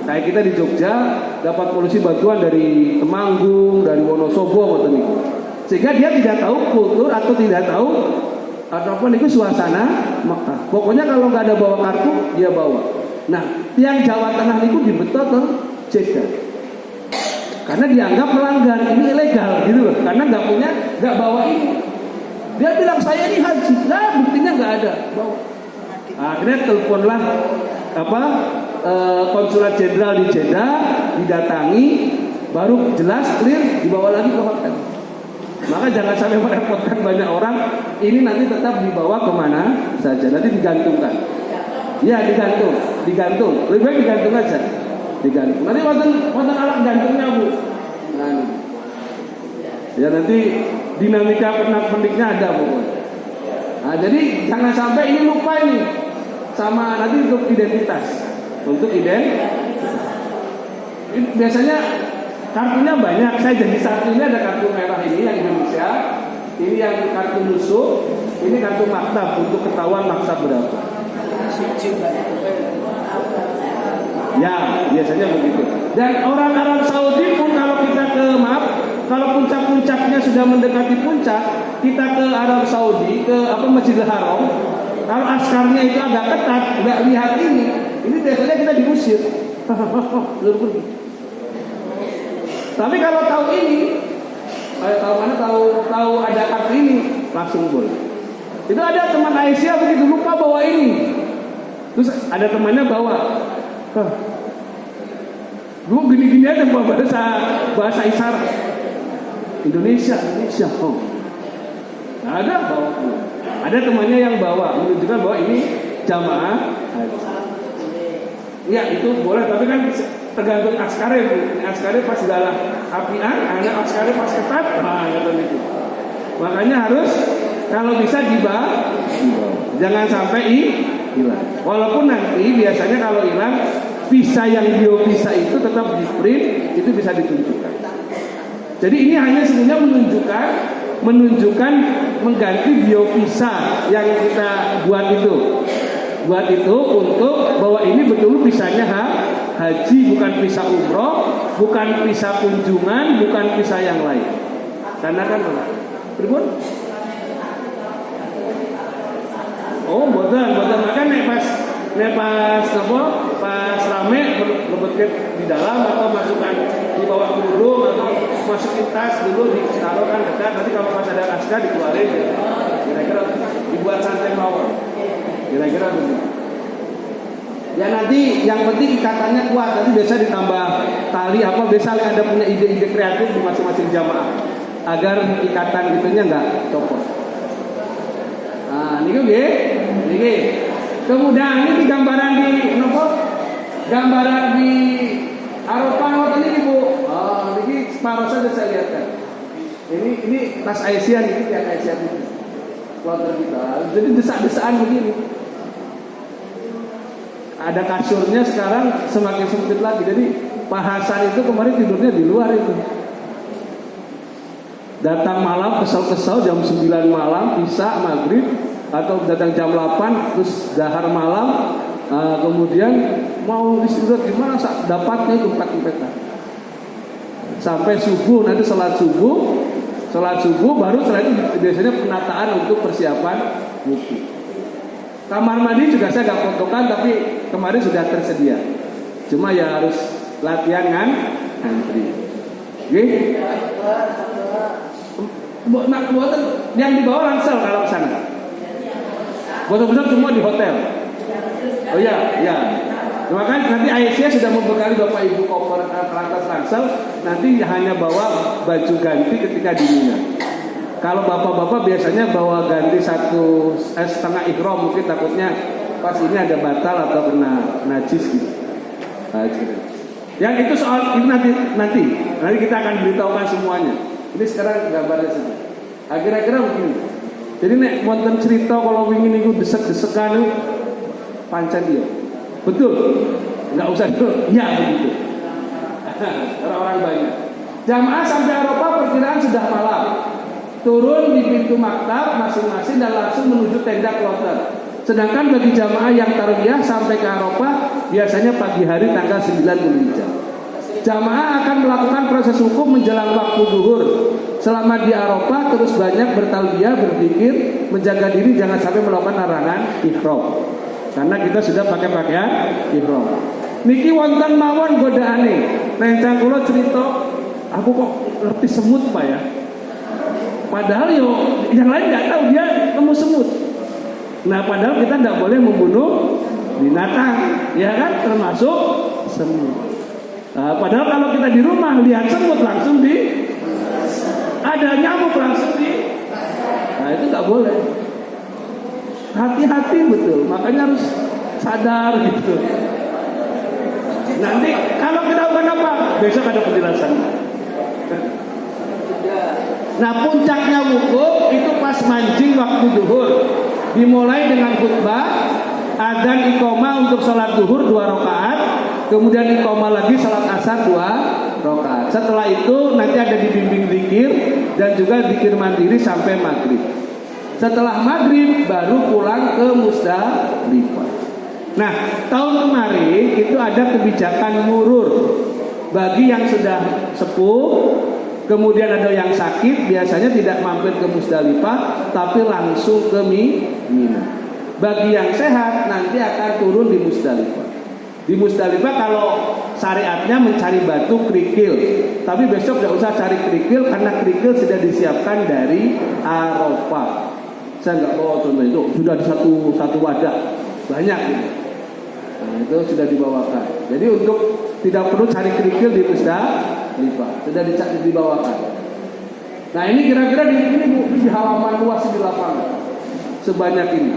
Kayak kita di Jogja dapat polisi bantuan dari Temanggung, dari Wonosobo boten niku. Sehingga dia tidak tahu kultur atau tidak tahu ataupun itu suasana Mekah. Pokoknya kalau nggak ada bawa kartu dia bawa. Nah, yang Jawa Tengah itu dibetot ke Jeddah. Karena dianggap melanggar, ini ilegal gitu loh. Karena nggak bawa ini. Dia bilang saya ini haji, nah buktinya nggak ada bawa. Akhirnya teleponlah konsulat jenderal di Jeddah, didatangi, baru jelas clear dibawa lagi ke hotel. Maka jangan sampai merepotkan banyak orang. Ini nanti tetap dibawa kemana saja, nanti digantungkan. Ya digantung. Lebih baik digantung aja. Digantung. Nanti wonten alat gantungnya Bu. Nah, ya nanti dinamika pernak-perniknya ada pokoknya. Nah, jadi jangan sampai ini lupa ini sama nanti untuk identitas. Biasanya kartunya banyak. Saya jadi satu ini ada kartu merah ini yang Indonesia, ini yang kartu nusuk, ini kartu maktab untuk ketahuan maktab berapa. Ya, biasanya begitu. Dan orang Arab Saudi pun kalau kita kalau puncak-puncaknya sudah mendekati puncak, kita ke Arab Saudi, ke Masjidil Haram, kalau askarnya itu agak ketat, nggak lihat ini biasanya kita diusir. Belum pergi. Tapi kalau tahu ini, tahu ada kartu ini, langsung boleh. Itu ada teman Aisyah begitu lupa bawa ini, terus ada temannya bawa. Lu gini-gini aja bahasa isyarat Indonesia. Oh, ada bawa. Ada temannya yang bawa menunjukkan bahwa ini jamaah haji. Ya itu boleh, tapi kan tergantung askare Bu. Askare pas dalam apian, ada askare pas ketat, gitu. Makanya harus kalau bisa dibawa. Jangan sampai hilang. Walaupun nanti biasanya kalau hilang visa yang biovisa itu tetap di print, itu bisa ditunjukkan. Jadi ini hanya sebenarnya menunjukkan mengganti biovisa yang kita buat itu untuk bahwa ini betul visanya haji, bukan visa umroh, bukan visa kunjungan, bukan visa yang lain. Karena kan pripun? Oh, boten maka pas rame lebet di dalam atau masukkan di bawah kerudung atau masukin tas dulu ditaruhkan dekat, nanti kalau pas ada askar dikeluarin ya. Kira-kira dibuat santai mawar. Kira-kira begitu. Ya nanti yang penting ikatannya kuat, nanti biasa ditambah tali biasa Anda punya ide-ide kreatif di masing-masing jamaah agar ikatan gitunya enggak copot. Nah, niki. Kemudian ini gambaran di Arafah ngoten iki Bu. Niki separuh saja saya lihatkan. Ini tas Aisyah, ini yang Aisyah itu. Keluarga kita. Jadi desak-desaan begini. ada kasurnya, sekarang semakin sempit lagi. Jadi Pak Hasan itu kemarin tidurnya di luar itu. Datang malam kesel-kesel jam 9 malam, isya, maghrib, atau datang jam 8 terus dahar malam, kemudian mau istirahat gimana dapatnya itu empat-empatan. Sampai subuh, nanti sholat subuh baru setelah itu biasanya penataan untuk persiapan wudhu. Kamar mandi juga saya nggak fotokan, tapi kemarin sudah tersedia. Cuma ya harus latihan ngantri. Oke? Yang di bawah ransel kalau ke sana. Botol-botol semua di hotel. Oh iya, ya. Maka nanti Aisyah sudah membekali Bapak Ibu koper perangkat ransel, nanti hanya bawa baju ganti ketika di Mina. Kalau bapak-bapak biasanya bawa ganti setengah ihram, mungkin takutnya pas ini ada batal atau kena najis gitu. Yang itu soal itu nanti kita akan beritahukan semuanya. Ini sekarang gambarnya saja. Kira-kira begini. Jadi nek wonten cerita kalau ingin niku desek-desekan niku pancen dia. Betul. Enggak usah itu. Ya begitu. Orang-orang banyak. Jamaah sampai Arafah perkiraan sudah malam. Turun di pintu maktab masing-masing dan langsung menuju tenda kloter. Sedangkan bagi jamaah yang tarwiyah sampai ke Arafah biasanya pagi hari tanggal 9 Dzulhijjah. Jamaah akan melakukan proses hukum menjelang waktu zuhur. Selama di Arafah terus banyak bertalbiyah, berzikir, menjaga diri jangan sampai melakukan larangan ihram. Karena kita sudah pakai pakaian ihram. Niki wonten mawon godaane. Rencang kula cerita, aku kok ngerti semut Pak ya. Padahal yang lain nggak tahu dia nemu semut. Nah padahal kita nggak boleh membunuh binatang, ya kan, termasuk semut. Padahal kalau kita di rumah lihat semut langsung ada nyamuk langsung nah itu nggak boleh. Hati-hati betul, makanya harus sadar gitu. Nanti kalau kita apa besok ada penjelasan. Nah puncaknya wukuf itu pas mancing waktu duhur. Dimulai dengan khutbah, adzan iqamah untuk sholat duhur 2 rakaat, kemudian iqamah lagi sholat asar 2 rakaat. Setelah itu nanti ada dibimbing zikir dan juga zikir mandiri sampai maghrib. Setelah maghrib baru pulang ke Musdalifah. Nah tahun kemarin itu ada kebijakan murur bagi yang sudah sepuh. Kemudian ada yang sakit, biasanya tidak mampir ke Musdalifah, tapi langsung ke Mina. Bagi yang sehat, nanti akan turun di Musdalifah. Di Musdalifah kalau syariatnya mencari batu kerikil, tapi besok tidak usah cari kerikil karena kerikil sudah disiapkan dari Arafah. Saya nggak bawa contoh itu, sudah di satu wadah banyak. Nah, itu sudah dibawakan. Jadi untuk tidak perlu cari kerikil di Musdalifah, sudah dibawakan. Nah ini kira-kira di halaman luas di lapangan sebanyak ini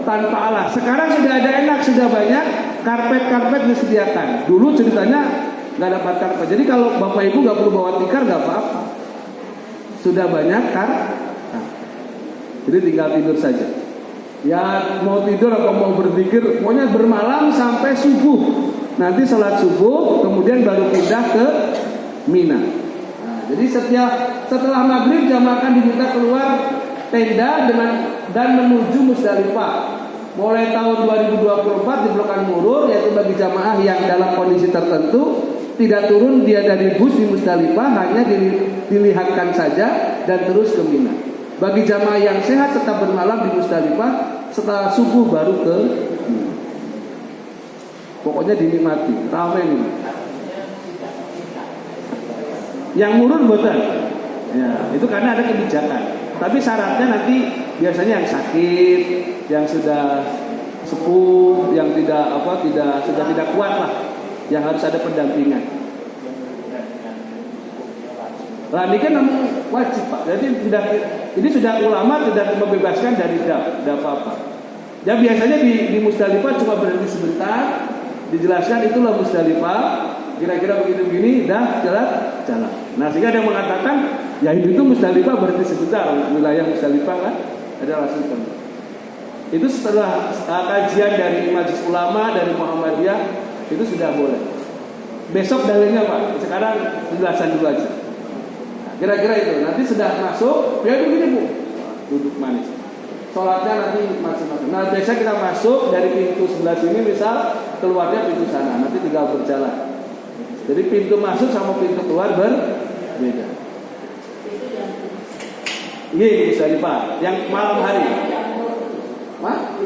tanpa alas. Sekarang sudah ada enak, sudah banyak karpet disediakan. Dulu ceritanya nggak dapat karpet. Jadi kalau bapak ibu nggak perlu bawa tikar nggak apa-apa. Sudah banyak jadi tinggal tidur saja. Ya mau tidur atau mau berzikir, pokoknya bermalam sampai subuh. Nanti sholat subuh, kemudian baru pindah ke Mina. Nah, jadi setelah maghrib jamaah akan diminta keluar tenda dan menuju Musdalifah. Mulai tahun 2024 diberlakukan murur, yaitu bagi jamaah yang dalam kondisi tertentu tidak turun dia dari bus di Musdalifah, hanya dilihatkan saja dan terus ke Mina. Bagi jamaah yang sehat tetap bermalam di Musdalifah, setelah subuh baru ke Mina. Pokoknya dinikmati, ramai nih. Yang murur boten. Ya, itu karena ada kebijakan. Tapi syaratnya nanti biasanya yang sakit, yang sudah sepuh, yang sudah tidak kuat lah, yang harus ada pendampingan. Lah ini kan wajib Pak. Jadi sudah ulama tidak membebaskan dari tidak apa-apa. Ya biasanya di Musdalifah cuma berhenti sebentar, dijelaskan itulah Musdalifah, kira-kira begini-begini, dah jalan. Nah sehingga ada yang mengatakan ya itu Musdalifah berhenti sebentar, wilayah Musdalifah kan ada langsung. Itu setelah kajian dari Majelis Ulama, dari Muhammadiyah, itu sudah boleh. Besok dalilnya Pak, sekarang penjelasan dulu aja. Kira-kira itu, nanti sudah masuk, ya begini Bu, duduk manis. Sholatnya nanti macam-macam. Nah biasa kita masuk dari pintu sebelah sini, misal keluarnya pintu sana, nanti tinggal berjalan. Jadi pintu masuk sama pintu keluar berbeda. Iya bisa Pak, yang malam hari. Mak?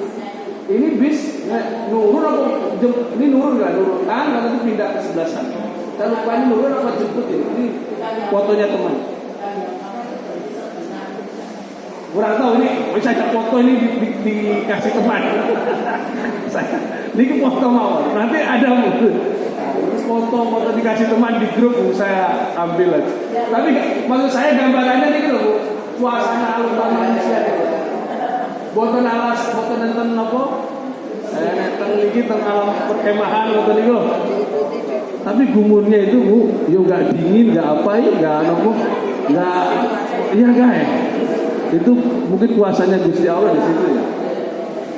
Ini bis nurun apa ini nurun nggak nurun kan? Nanti pindah ke sebelah sana. Saya lupa ini nurun apa jemput ini? Ini fotonya teman. Kurang tahu ini, saya foto ini dikasih teman. Ini foto mawar. Nanti ada foto dikasih teman di grup saya ambil aja. Tapi maksud saya gambarannya ini loh Bu, suasana alun-alun Malaysia. Boten alas, boten nonton apa? Saya nonton lagi tentang alam perkemahan boten itu. Tapi gumurnya itu Bu, yo nggak dingin, nggak apa ya, nggak apa, nggak, iya guys. Itu mungkin kuasanya Gusti Allah di situ ya.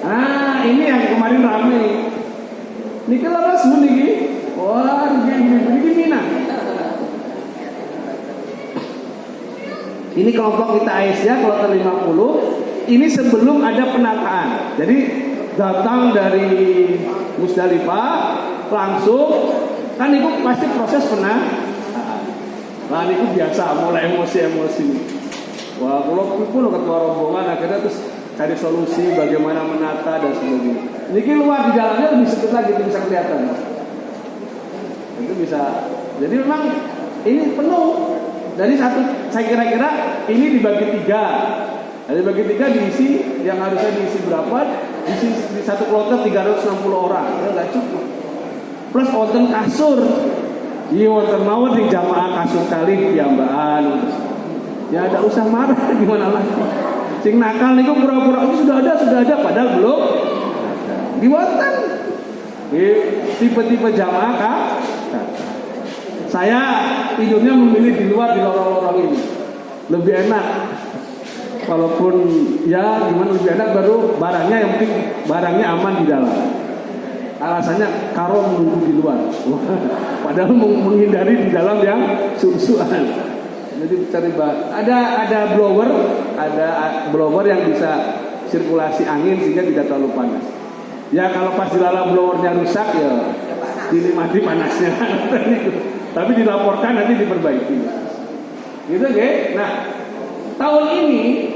Ah, ini yang kemarin ramai. Niki laras Bu niki. Wah, ini Mina. Ini kelompok kita Aisyah kloter 50. Ini sebelum ada penataan. Jadi datang dari Musdalifah langsung kan itu pasti proses penataan. Nah, itu biasa mulai emosi-emosi. Wah, kalau ketua rombongan akhirnya terus cari solusi bagaimana menata dan sebagainya. Niki luar di dalamnya lebih sedikit lagi itu bisa kelihatan. Itu bisa. Jadi memang ini penuh. Dari satu, saya kira-kira ini dibagi 3. Dari bagi 3 diisi, yang harusnya diisi berapa? Diisi di satu kloter 360 orang, ya nggak cukup. Plus wonten kasur, iya wonten mawon di jamaah kasur kali piambaan. Ya ada usah marah gimana lagi? Sing nakal niku pura-pura itu sudah ada, padahal belum. Di wonten, tipe-tipe jamaah kah? Saya tidurnya memilih di luar di lorong-lorong ini, lebih enak. Walaupun ya gimana lebih enak baru barangnya yang penting barangnya aman di dalam. Alasannya karo menunggu di luar. Padahal menghindari di dalam yang susuan. Jadi cari ada blower yang bisa sirkulasi angin sehingga tidak terlalu panas. Ya kalau pas dilalah blowernya rusak ya dinikmati panasnya. Tapi dilaporkan nanti diperbaiki. Gitu nggih. Nah, tahun ini,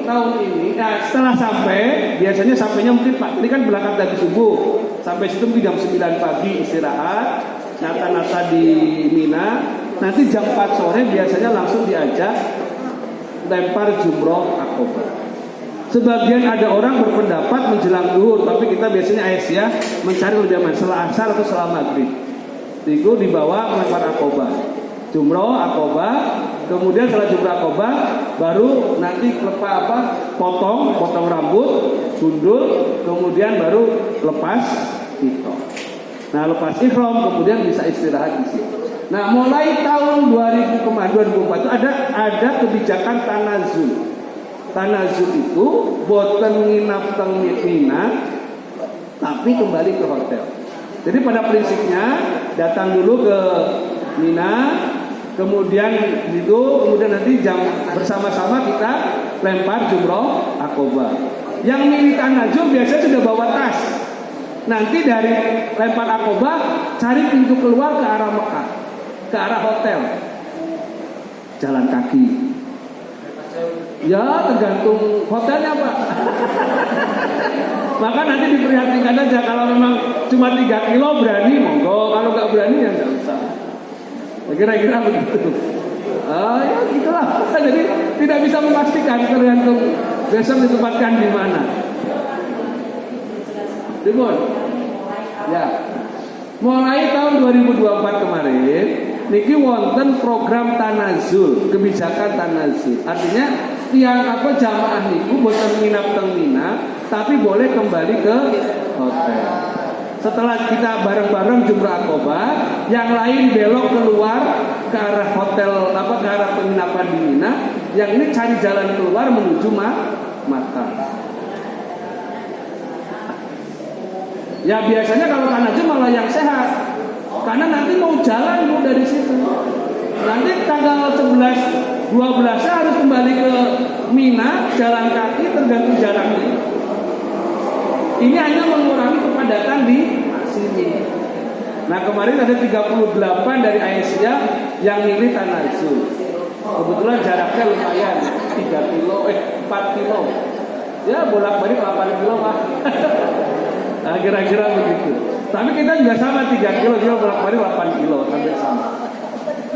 nah setelah sampai, biasanya sampainya mungkin Pak, ini kan berangkat dari subuh, sampai situ mungkin jam 9 pagi istirahat, nata-nata di Mina, nanti jam 4 sore biasanya langsung diajak lempar jumroh Aqobah. Sebagian ada orang berpendapat menjelang zuhur, tapi kita biasanya Aisyah mencari lebih aman, setelah asar atau setelah maghrib. Itu dibawa melempar Aqobah. Jumroh Aqobah, kemudian setelah jumroh Aqobah baru nanti potong rambut, gundul, kemudian baru lepas ihram. Nah, lepas ihram kemudian bisa istirahat di situ. Nah, mulai tahun 2004 itu ada kebijakan tanazul. Tanazul itu boten nginap teng Mina tapi kembali ke hotel. Jadi pada prinsipnya datang dulu ke Mina, kemudian nanti jam bersama-sama kita lempar jumroh Aqobah. Yang milih tanazul biasanya sudah bawa tas. Nanti dari lempar Aqobah cari pintu keluar ke arah Mekah, ke arah hotel. Jalan kaki. Ya tergantung hotelnya Pak. Maka nanti diperhatikan aja, kalau memang cuma 3 kilo berani monggo, kalau nggak berani ya nggak usah. Kira-kira begitu. Ya gitulah. Jadi tidak bisa memastikan, tergantung besok ditempatkan di mana. Dimon. Ya. Mulai tahun 2024 kemarin, niki wonten program tanazul, kebijakan tanazul. Artinya jamaah niku boten nginap teng Mina, tapi boleh kembali ke hotel. Setelah kita bareng-bareng jumroh Aqobah, yang lain belok keluar ke arah hotel ke arah penginapan di Mina, yang ini cari jalan keluar menuju Makkah. Ya biasanya kalau tanajum malah yang sehat, karena nanti mau jalan Bu dari situ. Nanti tanggal 11, 12 harus kembali ke Mina, jalan kaki tergantung jaraknya. Ini hanya mengurangi kepadatan di sini. Nah kemarin ada 38 dari Aisyah yang milih tanajum. Kebetulan jaraknya lumayan, 3 kilo, 4 kilo. Ya bolak-balik 8 kilo Pak. Nah, kira-kira begitu. Tapi kita juga sama 3 kilo, dia bolak-balik 8 kilo, hampir sama.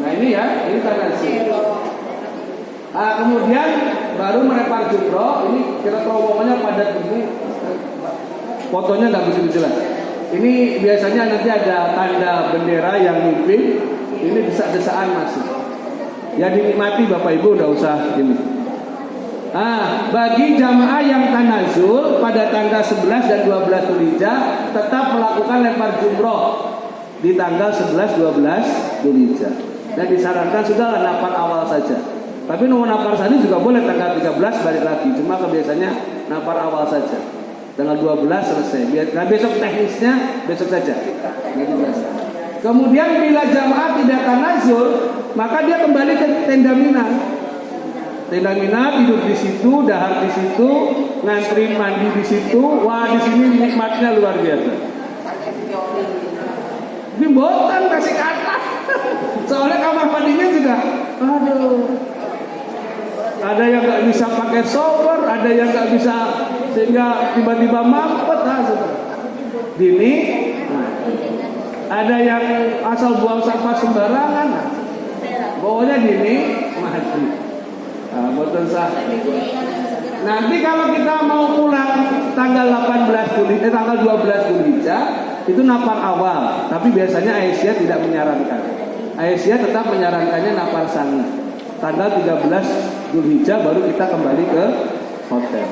Nah ini ya, ini tanajum. Nah, kemudian baru melempar jumroh. Ini kita terowongannya padat begini. Fotonya nggak begitu jelas. Ini biasanya nanti ada tanda bendera yang mimpin. Ini desak-desakan masuk. Ya dinikmati Bapak Ibu, udah usah ini. Bagi jamaah yang tanazul pada tanggal 11 dan 12 Dzulhijjah tetap melakukan lempar jumroh di tanggal 11, 12 Dzulhijjah. Dan disarankan sudahlah nafar awal saja. Tapi nomor nafar sani juga boleh tanggal 13 balik lagi. Cuma kebiasaannya nafar awal saja. Tanggal 12 selesai. Nah besok teknisnya besok saja. Kemudian bila jamaah tidak tanazul, maka dia kembali ke tenda Mina. Tenda Mina tidur di situ, dahar di situ, ngantri mandi di situ. Wah di sini nikmatnya luar biasa. Bimbotan kasih kata. Soalnya kamar mandinya juga, aduh. Ada yang nggak bisa pakai shower, ada yang nggak bisa sehingga tiba-tiba mampet. Dini, ada yang asal buang sampah sembarangan. Pokoknya dini mati. Betul sah. Nanti kalau kita mau pulang tanggal 12 Dzulhijjah itu nafar awal, tapi biasanya Aisyah tidak menyarankan. Aisyah tetap menyarankannya nafar sani. Tanggal 13 Dzulhijjah baru kita kembali ke hotel.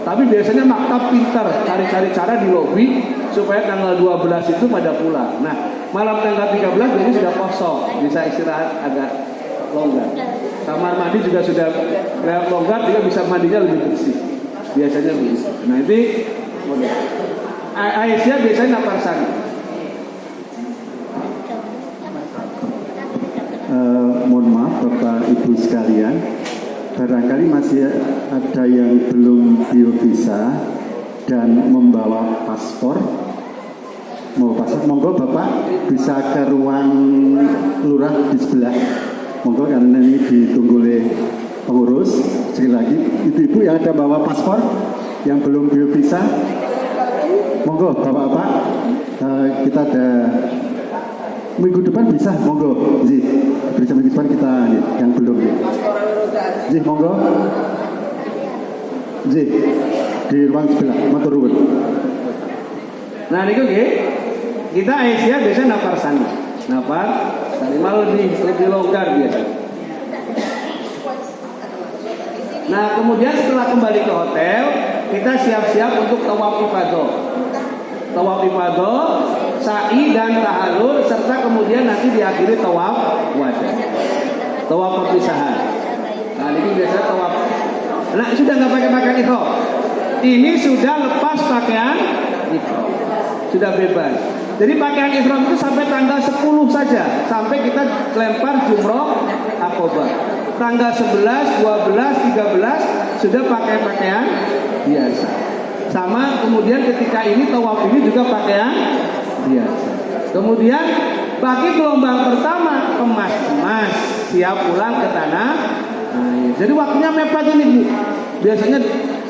Tapi biasanya maktab pintar cari-cari cara di lobi supaya tanggal 12 itu pada pulang. Nah, malam tanggal 13 jadi sudah kosong, bisa istirahat agak longgar. Kamar mandi juga sudah longgar, juga bisa mandinya lebih bersih. Biasanya begitu. Nah, ini Aisyah biasanya nafar sani. Mohon maaf Bapak Ibu sekalian, barangkali masih ada yang belum biovisa dan membawa paspor. Monggo Bapak bisa ke ruang lurah di sebelah. Monggo karena ini ditunggu oleh pengurus. Sekali lagi, ibu-ibu yang ada bawa paspor yang belum biovisa, monggo Bapak-bapak, kita ada minggu depan bisa, monggo. Bisa minggu depan kita yang belum. Monggo. Di ruang sebelah, matur nuwun. Nah niku nggih, kita Aisyah biasanya nafar sani. Nafar sani malah lebih longgar biasa. Nah kemudian setelah kembali ke hotel, kita siap-siap untuk tawaf ifadah. Tawaf ifadah, sa'i dan tahallul, serta kemudian nanti diakhiri tawaf wada. Tawaf perpisahan. Nah ini biasa tawaf. Nah sudah nggak pakai pakaian ihram. Ini sudah lepas pakaian ihram. Sudah bebas. Jadi pakaian ihram itu sampai tanggal 10 saja, sampai kita lempar jumroh akobah. Tanggal 11, 12, 13 sudah pakai pakaian biasa. Sama kemudian ketika ini tawaf ini juga pakaian biasa. Kemudian bagi gelombang pertama emas siap pulang ke tanah air. Jadi waktunya mepet ini Bu. Biasanya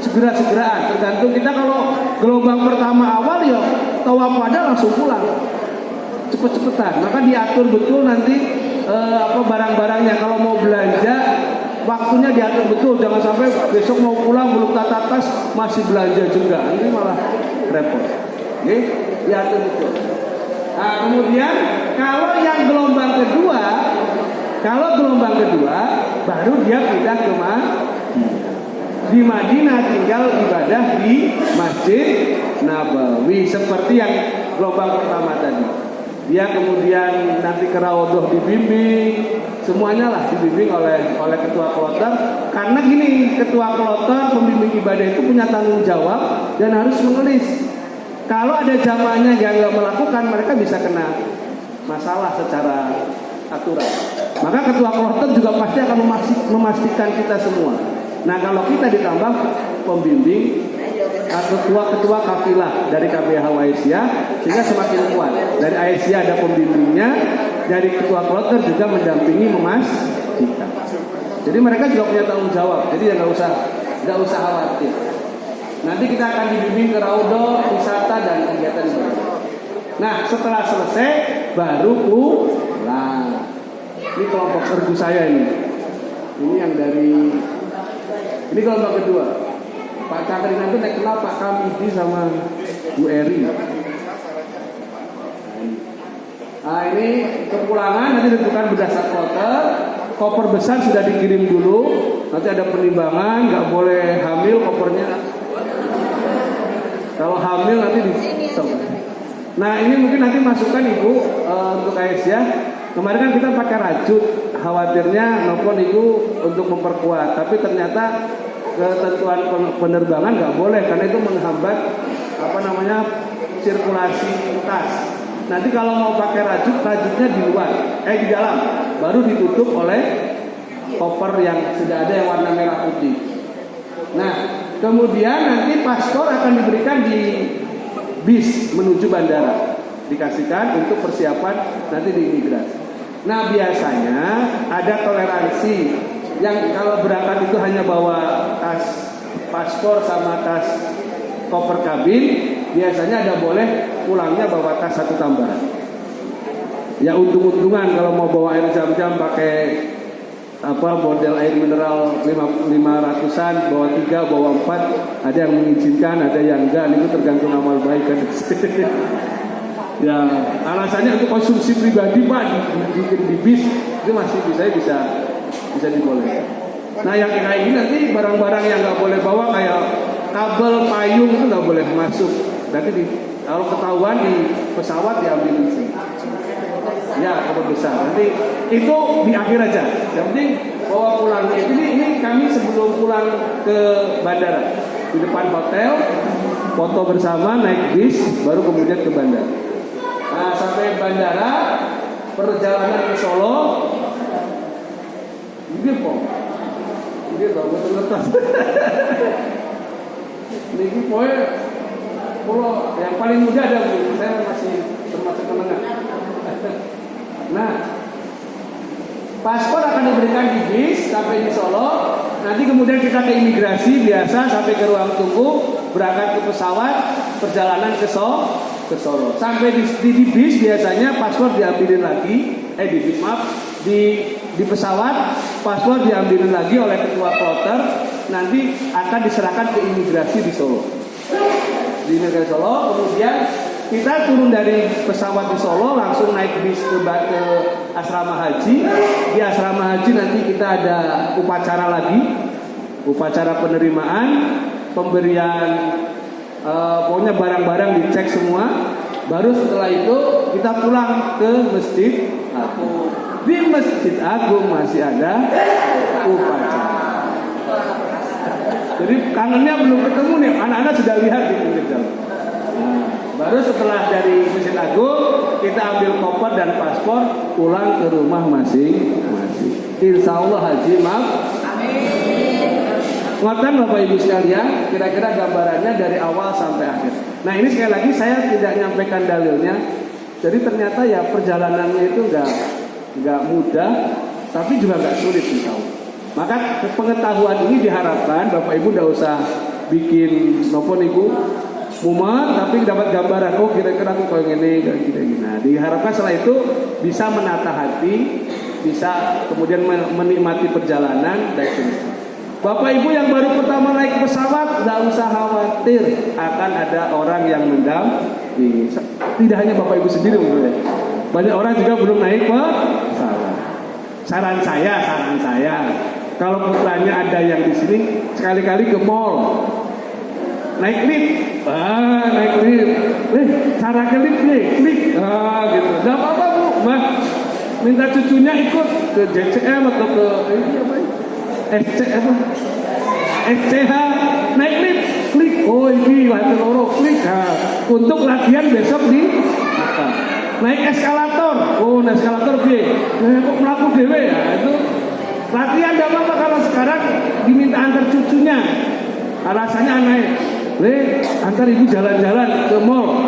segera-segeraan. Tergantung kita, kalau gelombang pertama awal ya tawaf wada langsung pulang. Cepet-cepetan. Maka diatur betul nanti barang-barangnya. Kalau mau belanja waktunya diatur betul. Jangan sampai besok mau pulang belum tata tas masih belanja juga. Ini malah repot. Oke, diatur betul. Nah, kemudian kalau yang gelombang kedua baru dia pindah ke di Madinah, tinggal ibadah di Masjid Nabawi seperti yang gelombang pertama tadi. Dia kemudian nanti ke Raudhah dibimbing, semuanya lah dibimbing oleh ketua kloter. Karena gini, ketua kloter pembimbing ibadah itu punya tanggung jawab dan harus menulis Kalau ada jamaahnya yang nggak melakukan, mereka bisa kena masalah secara aturan. Maka ketua kloter juga pasti akan memastikan kita semua. Nah kalau kita ditambah pembimbing, ketua kafilah dari KBH Aisyah, sehingga semakin kuat. Dari Aisyah ada pembimbingnya, dari ketua kloter juga mendampingi memastikan. Jadi mereka juga punya tanggung jawab. Jadi ya nggak usah khawatir. Nanti kita akan dibimbing ke Raudhah, wisata dan kegiatan baru. Nah setelah selesai baru pulang. Ini kelompok sergu saya ini. Ini yang dari ini kelompok kedua. Pak Cakrinan itu naik kenal Pak Kamidi sama Bu Eri. Nah ini kepulangan nanti ditentukan berdasar kloter. Koper besar sudah dikirim dulu. Nanti ada penimbangan, nggak boleh hamil kopernya. Kalau hamil nanti di-stop. Nah ini mungkin nanti masukkan Ibu untuk Aisyah. Kemarin kan kita pakai rajut, khawatirnya nopon itu untuk memperkuat. Tapi ternyata ketentuan penerbangan nggak boleh karena itu menghambat sirkulasi tas. Nanti kalau mau pakai rajutnya di luar, di dalam, baru ditutup oleh koper yang sudah ada yang warna merah putih. Nah, kemudian nanti paspor akan diberikan di bis menuju bandara, dikasihkan untuk persiapan nanti di imigrasi. Nah, biasanya ada toleransi yang kalau berangkat itu hanya bawa tas paspor sama tas koper kabin, biasanya ada boleh pulangnya bawa tas satu tambahan. Ya untung-untungan kalau mau bawa air jam-jam pakai model air mineral 500-an, bawa 3, bawa 4, ada yang mengizinkan, ada yang enggak, itu tergantung amal baik kan. Ya alasannya untuk konsumsi pribadi Pak di bis itu masih bisa dibolehkan. Nah yang kayak ini nanti barang-barang yang nggak boleh bawa kayak kabel, payung itu nggak boleh masuk. Nanti kalau ketahuan di pesawat diambil sini. Ya kabel besar. Nanti itu di akhir aja. Yang penting bawa pulang. Ini kami sebelum pulang ke bandara di depan hotel foto bersama naik bis baru kemudian ke bandara. Nah sampai bandara perjalanan ke Solo. Ini kok. Ini betul-betul. Ini poin kalau yang paling muda ada Bu, saya masih termasuk menengah. Nah, paspor akan diberikan di bis sampai di Solo. Nanti kemudian kita ke imigrasi biasa sampai ke ruang tunggu, berangkat ke pesawat, perjalanan ke Solo. Sampai di bis biasanya paspor diambilin lagi, di pesawat paspor diambilin lagi oleh ketua kloter. Nanti akan diserahkan ke imigrasi di Solo. Di imigrasi Solo, kemudian kita turun dari pesawat di Solo langsung naik bis ke asrama haji. Di asrama haji nanti kita ada upacara lagi, upacara penerimaan, pemberian pokoknya barang-barang dicek semua. Baru setelah itu kita pulang ke Masjid Agung. Di Masjid Agung masih ada upacara. Jadi kangennya belum ketemu nih, anak-anak sudah lihat di pinggir jalan. Nah, baru setelah dari Masjid Agung kita ambil koper dan paspor pulang ke rumah masing-masing. Insya Allah haji Ngoten Bapak Ibu sekalian, kira-kira gambarannya dari awal sampai akhir. Nah ini sekali lagi saya tidak nyampaikan dalilnya. Jadi ternyata ya perjalanannya itu nggak mudah, tapi juga nggak sulit ditahu. Maka pengetahuan ini diharapkan Bapak Ibu tidak usah bikin nopon Ibu mumet, tapi dapat gambaran. Oh kira-kira aku kayak gini. Nah diharapkan setelah itu bisa menata hati, bisa kemudian menikmati perjalanan dan seterusnya. Bapak Ibu yang baru pertama naik pesawat, tidak usah khawatir akan ada orang yang mendampingi. Tidak hanya Bapak Ibu sendiri, banyak orang juga belum naik pesawat. Saran saya, kalau putranya ada yang di sini, sekali-kali ke mall, naik lift, cara ke lift nih, klik, gitu. Tidak apa-apa Bu, minta cucunya ikut ke JCM atau ke SCH naik lift, klik, oh ini lantai loro, klik, untuk latihan besok di Makkah. Naik eskalator, naik eskalator B, kok melaku dewe ya, itu latihan tidak apa-apa. Kalau sekarang diminta antar cucunya, alasannya naik, antar ibu jalan-jalan ke mall,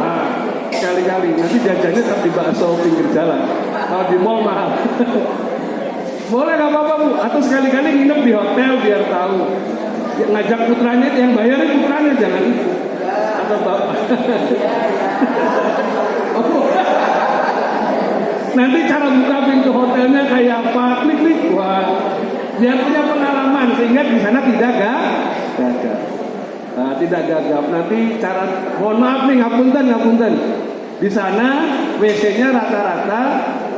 sekali-kali, nanti jajannya tetap di bakso pinggir jalan, kalau di mall mahal. Boleh nggak apa-apa Bu, atau sekali-kali nginep di hotel biar tahu. Ngajak putranya, yang bayarin putranya, jangan ibu atau bapak. Nanti cara buka pintu hotelnya kayak apa, klik-klik, wah, biar punya pengalaman sehingga di sana tidak gagap. Tidak gagap. Nanti cara, mohon maaf nih, ngapunten. Di sana WC-nya rata-rata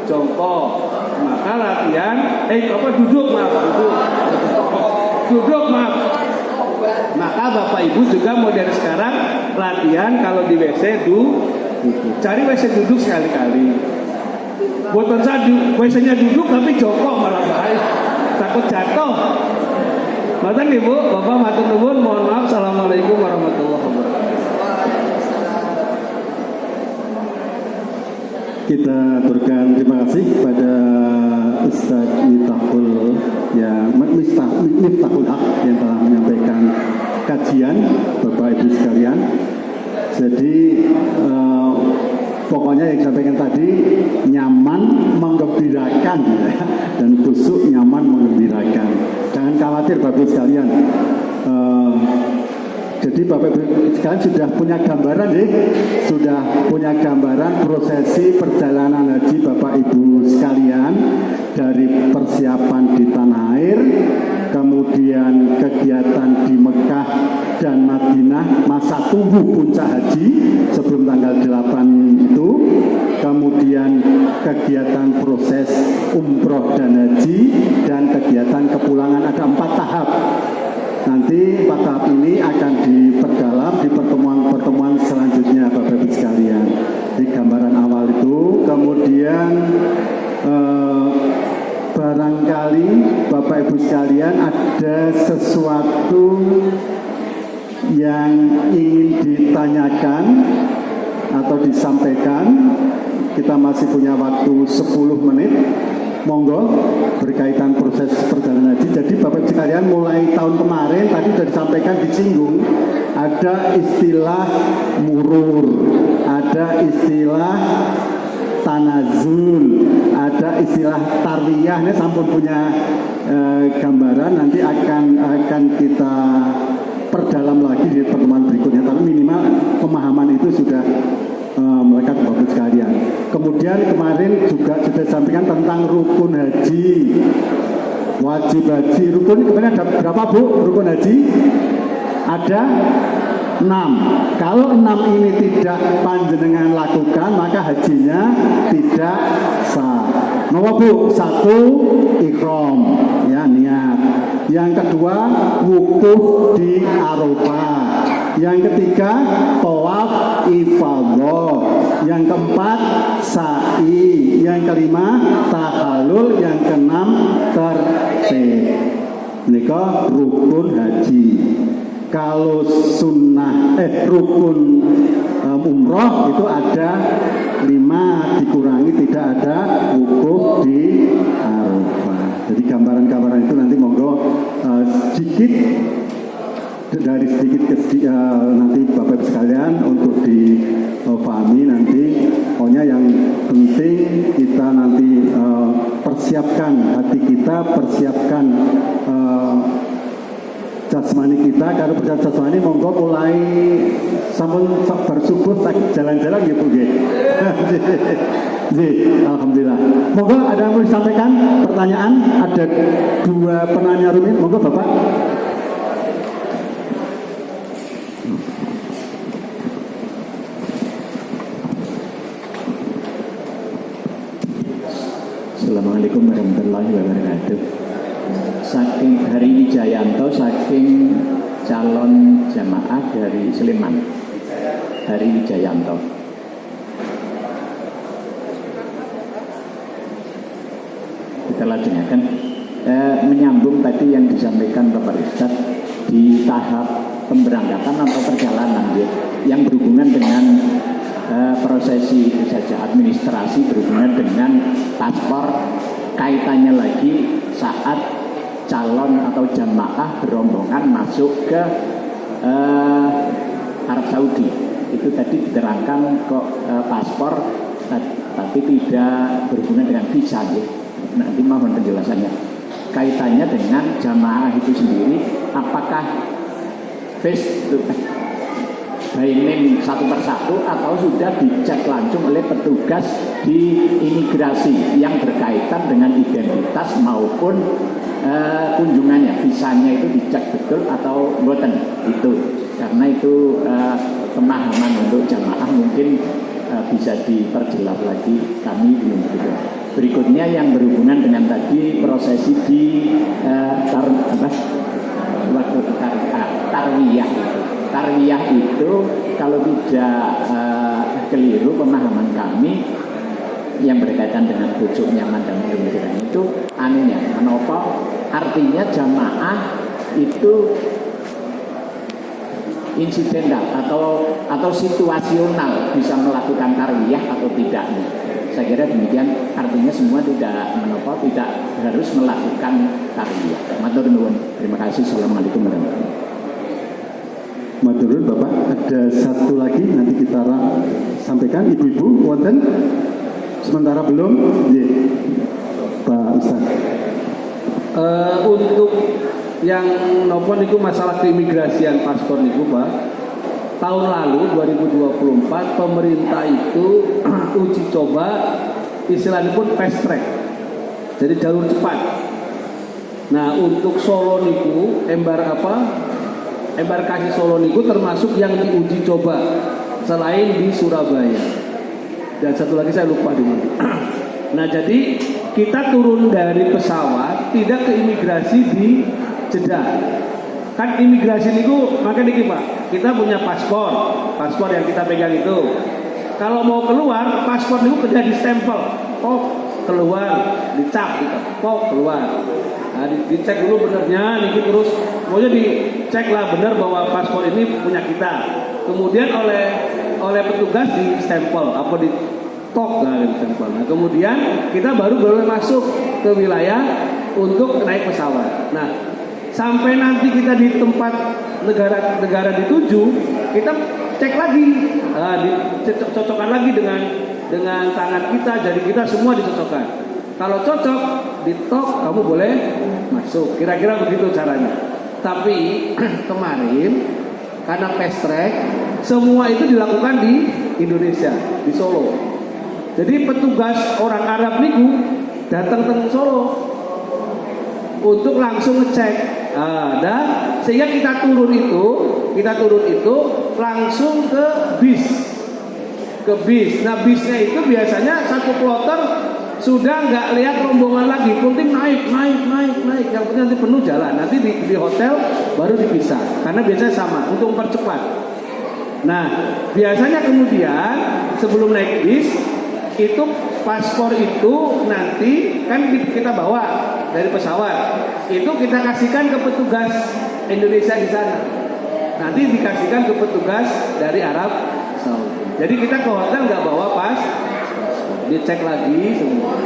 jongkok. Maka latihan, duduk. Maka Bapak Ibu juga mau dari sekarang latihan kalau di WC duduk. Cari WC duduk sekali-kali. Buatan saya WC-nya duduk tapi jongkok malah bahaya. Takut jatuh. Maka Ibu, Bapak matur nuwun, mohon maaf. Assalamualaikum warahmatullahi wabarakatuh. Kita aturkan terima kasih pada Ustaz Miftahul Haq yang telah menyampaikan kajian Bapak Ibu sekalian. Jadi pokoknya yang disampaikan tadi nyaman menggembirakan ya, dan khusyuk nyaman menggembirakan. Jangan khawatir Bapak Ibu sekalian. Jadi Bapak Ibu sekalian sudah punya gambaran sudah punya gambaran prosesi perjalanan haji Bapak Ibu sekalian, dari persiapan di tanah air, kemudian kegiatan di Mekah dan Madinah, masa tunggu puncak haji sebelum tanggal 8 itu, kemudian kegiatan proses umroh dan haji, dan kegiatan kepulangan. Ada 4 tahap. Nanti 4 tahap ini akan diperdalam di pertemuan-pertemuan selanjutnya Bapak Ibu sekalian. Di gambaran awal itu, kemudian barangkali Bapak Ibu sekalian ada sesuatu yang ingin ditanyakan atau disampaikan. Kita masih punya waktu 10 menit. Monggo, berkaitan proses perjalanan haji. Jadi Bapak Ibu sekalian, mulai tahun kemarin tadi sudah disampaikan, disinggung, ada istilah murur, ada istilah tanazul, ada istilah tarwiyah. Ini sampun punya gambaran, nanti akan kita perdalam lagi di pertemuan berikutnya. Tapi minimal pemahaman itu sudah melekat Bapak sekalian. Kemudian kemarin juga sudah disampaikan tentang rukun haji, wajib haji. Rukun kemarin ada berapa Bu? Rukun haji ada 6. Kalau 6 ini tidak panjenengan lakukan, maka hajinya tidak sah. Nomor Bu, 1 ikhram, ya, niat. Yang kedua wukuf di Arafah. Yang ketiga tawaf ifadah. Yang keempat sa'i. Yang kelima tahallul. Yang keenam tertib. Nika rukun haji. Kalau sunnah rukun umroh itu ada 5, dikurangi tidak ada wukuf di Arafah. Jadi gambaran-gambaran itu nanti monggo sedikit dari sedikit ke nanti Bapak Ibu sekalian untuk dipahami nanti. Pokoknya yang penting kita nanti persiapkan hati kita, persiapkan jasmani kita. Kalau persiapan jasmani monggo mulai sampun bersubuh jalan-jalan ya Bu nggih. Alhamdulillah. Monggo ada yang mau disampaikan pertanyaan? Ada 2 penanya rumit. Monggo Bapak. Assalamualaikum warahmatullahi wabarakatuh. Saking Hari Wijayanto, saking calon jamaah dari Sleman, Hari Wijayanto. Kita lanjutkan, menyambung tadi yang disampaikan Bapak Ustadz di tahap pemberangkatan atau perjalanan ya, yang berhubungan dengan prosesi itu saja, administrasi berhubungan dengan paspor, kaitannya lagi saat calon atau jamaah berombongan masuk ke Arab Saudi. Itu tadi diterangkan kok paspor tapi tidak berhubungan dengan visa ya. Nanti mohon penjelasannya. Kaitannya dengan jamaah itu sendiri, apakah face by name satu persatu atau sudah dicek langsung oleh petugas di imigrasi yang berkaitan dengan identitas maupun kunjungannya, visanya itu dicek betul atau buatan itu, karena itu pemahaman untuk jamaah mungkin bisa diperjelas lagi, kami belum begitu. Berikutnya yang berhubungan dengan tadi prosesi di tarwiyah. Tarwiyah itu kalau tidak keliru pemahaman kami yang berkaitan dengan bujuk nyaman dan menggembirakan itu anunya, menopo artinya jamaah itu insidental atau situasional bisa melakukan tarwiyah atau tidak. Saya kira demikian, artinya semua tidak menopo, tidak harus melakukan tarwiyah. Matur nuwun. Terima kasih. Assalamualaikum warahmatullahi wabarakatuh. Matur nuwun Bapak, ada satu lagi nanti kita sampaikan. Ibu-ibu wonten sementara belum? Yeah. Pak Ustaz. Untuk yang nopo niku masalah keimigrasian paspor niku Pak, tahun lalu 2024 pemerintah itu uji coba istilahnya pun fast track, jadi jalur cepat. Nah untuk Solo niku embarkasi Solo niku termasuk yang diuji coba selain di Surabaya, dan satu lagi saya lupa di mana. Nah jadi kita turun dari pesawat tidak ke imigrasi di Jeddah. Kan imigrasi niku makanya niki Pak, kita punya paspor yang kita pegang itu. Kalau mau keluar paspor niku kerja di stempel, oh keluar, dicap gitu, oh keluar. Nah, dicek dulu benernya niki, terus pokoknya dicek lah bener bahwa paspor ini punya kita. Kemudian oleh petugas di stempel apa di tok lah di stempel. Nah, kemudian kita baru boleh masuk ke wilayah untuk naik pesawat. Nah, sampai nanti kita di tempat negara dituju, kita cek lagi, dicocokkan lagi dengan tangan kita, jari kita semua dicocokkan. Kalau cocok, ditok kamu boleh masuk. Kira-kira begitu caranya. Tapi kemarin karena fast track, semua itu dilakukan di Indonesia, di Solo. Jadi petugas orang Arab niku datang ke Solo untuk langsung ngecek. Sehingga kita turun itu langsung ke bis. Nah bisnya itu biasanya satu kloter sudah nggak lihat rombongan lagi, penting naik. Yang penting nanti penuh jalan. Nanti di hotel baru dipisah. Karena biasanya sama untuk mempercepat. Nah biasanya kemudian sebelum naik bis itu paspor itu nanti kan kita bawa dari pesawat, itu kita kasihkan ke petugas Indonesia di sana, nanti dikasihkan ke petugas dari Arab Saudi. Jadi kita ke hotel nggak bawa dicek lagi semua,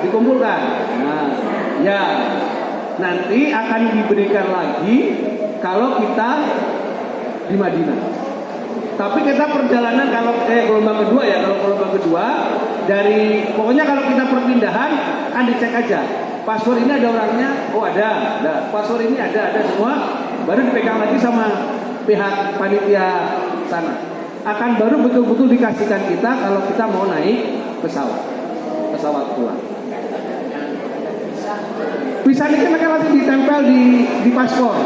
dikumpulkan. Nah, ya nanti akan diberikan lagi kalau kita di Madinah. Tapi kita perjalanan kalau gelombang kedua dari pokoknya kalau kita perpindahan kan dicek aja. Paspor ini ada orangnya, oh ada. Paspor ini ada semua, baru dipegang lagi sama pihak panitia sana. Akan baru betul-betul dikasihkan kita kalau kita mau naik pesawat pulang. Bisa ini kan nanti ditempel di paspor.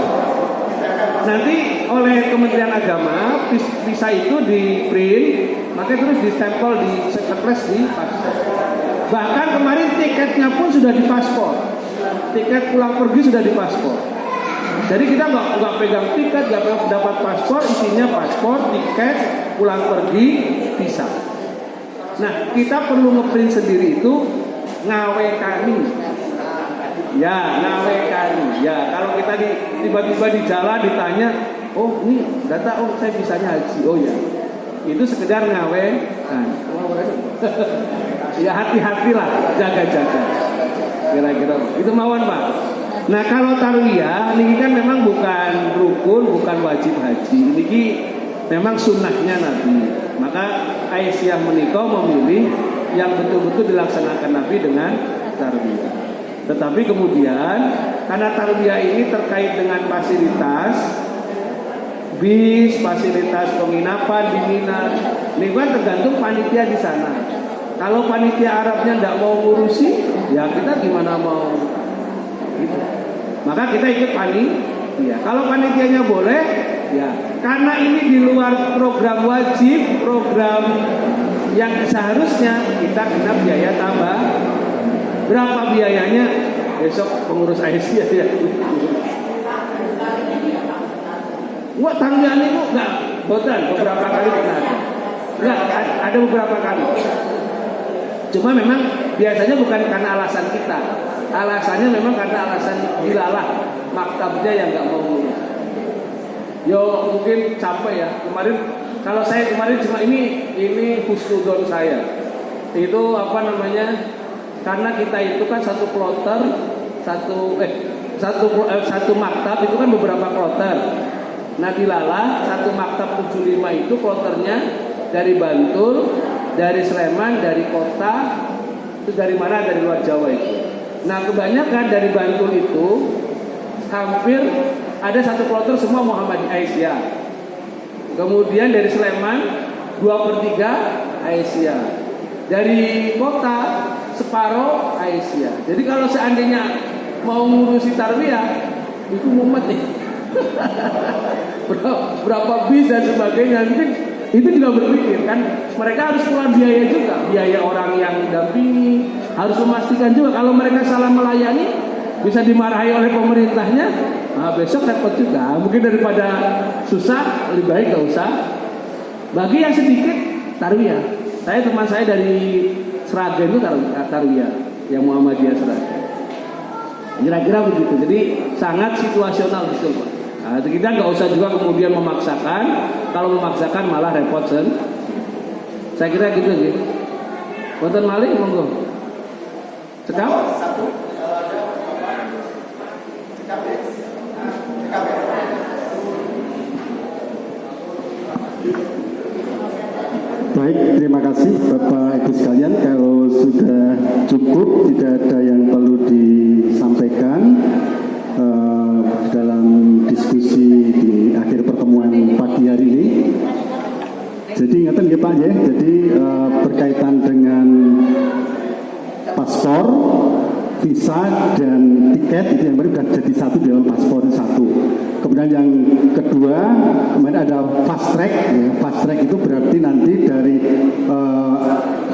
Nanti oleh Kementerian Agama visa itu di print, makanya terus distempel di sekretariat di paspor. Bahkan kemarin tiketnya pun sudah di paspor, tiket pulang pergi sudah di paspor. Jadi kita nggak pegang tiket, nggak dapat paspor, isinya paspor, tiket, pulang pergi, visa. Nah kita perlu ngeprint sendiri itu ngawekani. Ya, ngawekan. Ya, kalau kita tiba-tiba di jalan ditanya, oh ini data, oh saya bisanya haji. Oh ya, itu sekedar ngawekan. Ya hati-hatilah, jaga-jaga. Kira-kira itu mawon Pak. Nah kalau tarwiyah ini kan memang bukan rukun, bukan wajib haji. Ini memang sunnahnya Nabi. Maka Aisyah menikah memilih yang betul-betul dilaksanakan Nabi dengan tarwiyah. Tetapi kemudian karena tarbiyah ini terkait dengan fasilitas bis, fasilitas penginapan di Mina, ini kan tergantung panitia di sana. Kalau panitia Arabnya tidak mau ngurusi, ya kita gimana mau gitu. Maka kita ikut panitia. Kalau panitianya boleh, ya karena ini di luar program wajib, program yang seharusnya kita kena biaya tambah. Berapa biayanya? Besok pengurus Aisyah ya. Wah tanggal itu enggak, bosan beberapa kali pernah. Enggak, ada beberapa kali. Cuma memang biasanya bukan karena alasan kita. Alasannya memang karena alasan dilalah maktabnya yang enggak mau ngurus. Yo mungkin capek ya. Kalau saya kemarin cuma ini husnudon saya. Itu apa namanya? Karena kita itu kan satu kloter, satu maktab itu kan beberapa kloter. Nah dilala satu maktab 75 itu kloternya dari Bantul, dari Sleman, dari kota, itu dari mana? Dari luar Jawa itu. Nah kebanyakan dari Bantul itu hampir ada satu kloter semua Muhammadiyah Aisyah. Kemudian dari Sleman 2/3 Aisyah. Dari kota separuh Aisyah. Jadi kalau seandainya mau ngurusi tarbiyah itu mumet nih. berapa bis dan sebagainya. Mungkin itu juga berpikir kan mereka harus keluar biaya juga, biaya orang yang dampingi, harus memastikan juga kalau mereka salah melayani bisa dimarahi oleh pemerintahnya. Nah, besok repot juga. Mungkin daripada susah lebih baik gak usah. Bagi yang sedikit tarbiyah. Teman saya dari Sragen itu tarwiyah, yang Muhammadiyah Sragen. Kira-kira begitu. Jadi sangat situasional betul Pak. Nah, kita nggak usah juga kemudian memaksakan. Kalau memaksakan malah repot sen. Saya kira gitu gitu. Wonten malih monggo. Cekap. Baik, terima kasih Bapak Ibu sekalian. Kalau sudah cukup, tidak ada yang perlu disampaikan dalam diskusi di akhir pertemuan pagi hari ini. Jadi ingatan ya Pak ya. Jadi berkaitan dengan paspor, visa dan tiket itu yang baru sudah jadi satu di dalam paspor itu satu. Kemudian yang kedua, kemudian ada fast track. Ya. Fast track itu berarti nanti dari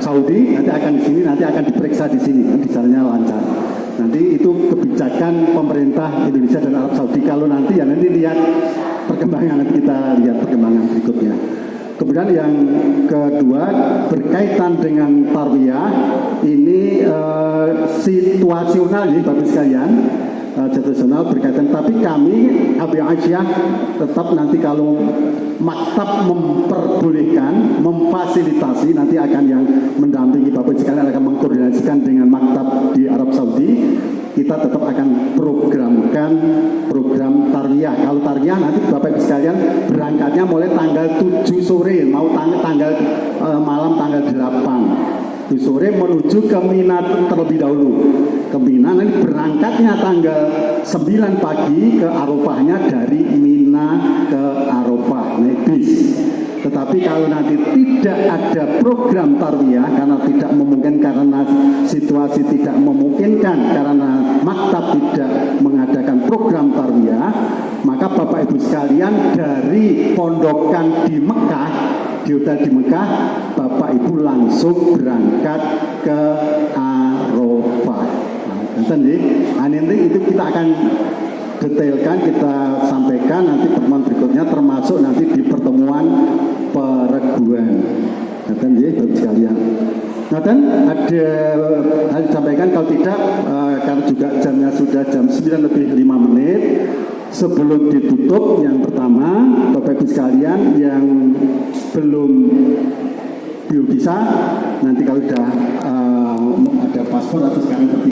Saudi nanti akan di sini, nanti akan diperiksa di sini, misalnya lancar. Nanti itu kebijakan pemerintah Indonesia dan Arab Saudi. Kalau nanti ya nanti lihat perkembangan, nanti kita lihat perkembangan berikutnya. Kemudian yang kedua berkaitan dengan tarbiyah ini situasional ya Bapak sekalian. Situasional berkaitan, tapi kami Habib Aisyah tetap nanti kalau maktab memperbolehkan, memfasilitasi, nanti akan yang mendampingi Bapak sekalian akan mengkoordinasikan dengan maktab di Arab Saudi. Kita tetap akan programkan program tarbiyah. Kalau tarbiyah nanti Bapak sekalian berangkatnya mulai tanggal 7 sore, mau tanggal malam tanggal 8 sore menuju ke Mina terlebih dahulu. Ke Mina nanti berangkatnya tanggal 9 pagi, ke Arafahnya dari Mina ke Arafah naik bis. Tetapi kalau nanti tidak ada program tarbiyah karena tidak memungkinkan, karena situasi tidak memungkinkan, karena maktab tidak mengadakan program tarbiyah, maka Bapak Ibu sekalian dari pondokan di Mekah, di hotel di Mekah, Bapak Ibu langsung berangkat ke Arafah. Nah, nanti itu kita akan detailkan, kita sampaikan nanti pertemuan berikutnya, termasuk nanti di pertemuan pereguan. Bapak sekalian. Nah, dan ada hal disampaikan, kalau tidak karena juga jamnya sudah jam 9:05 sebelum ditutup. Yang pertama, Bapak Ibu sekalian yang belum bisa, nanti kalau sudah ada paspor atau sekarang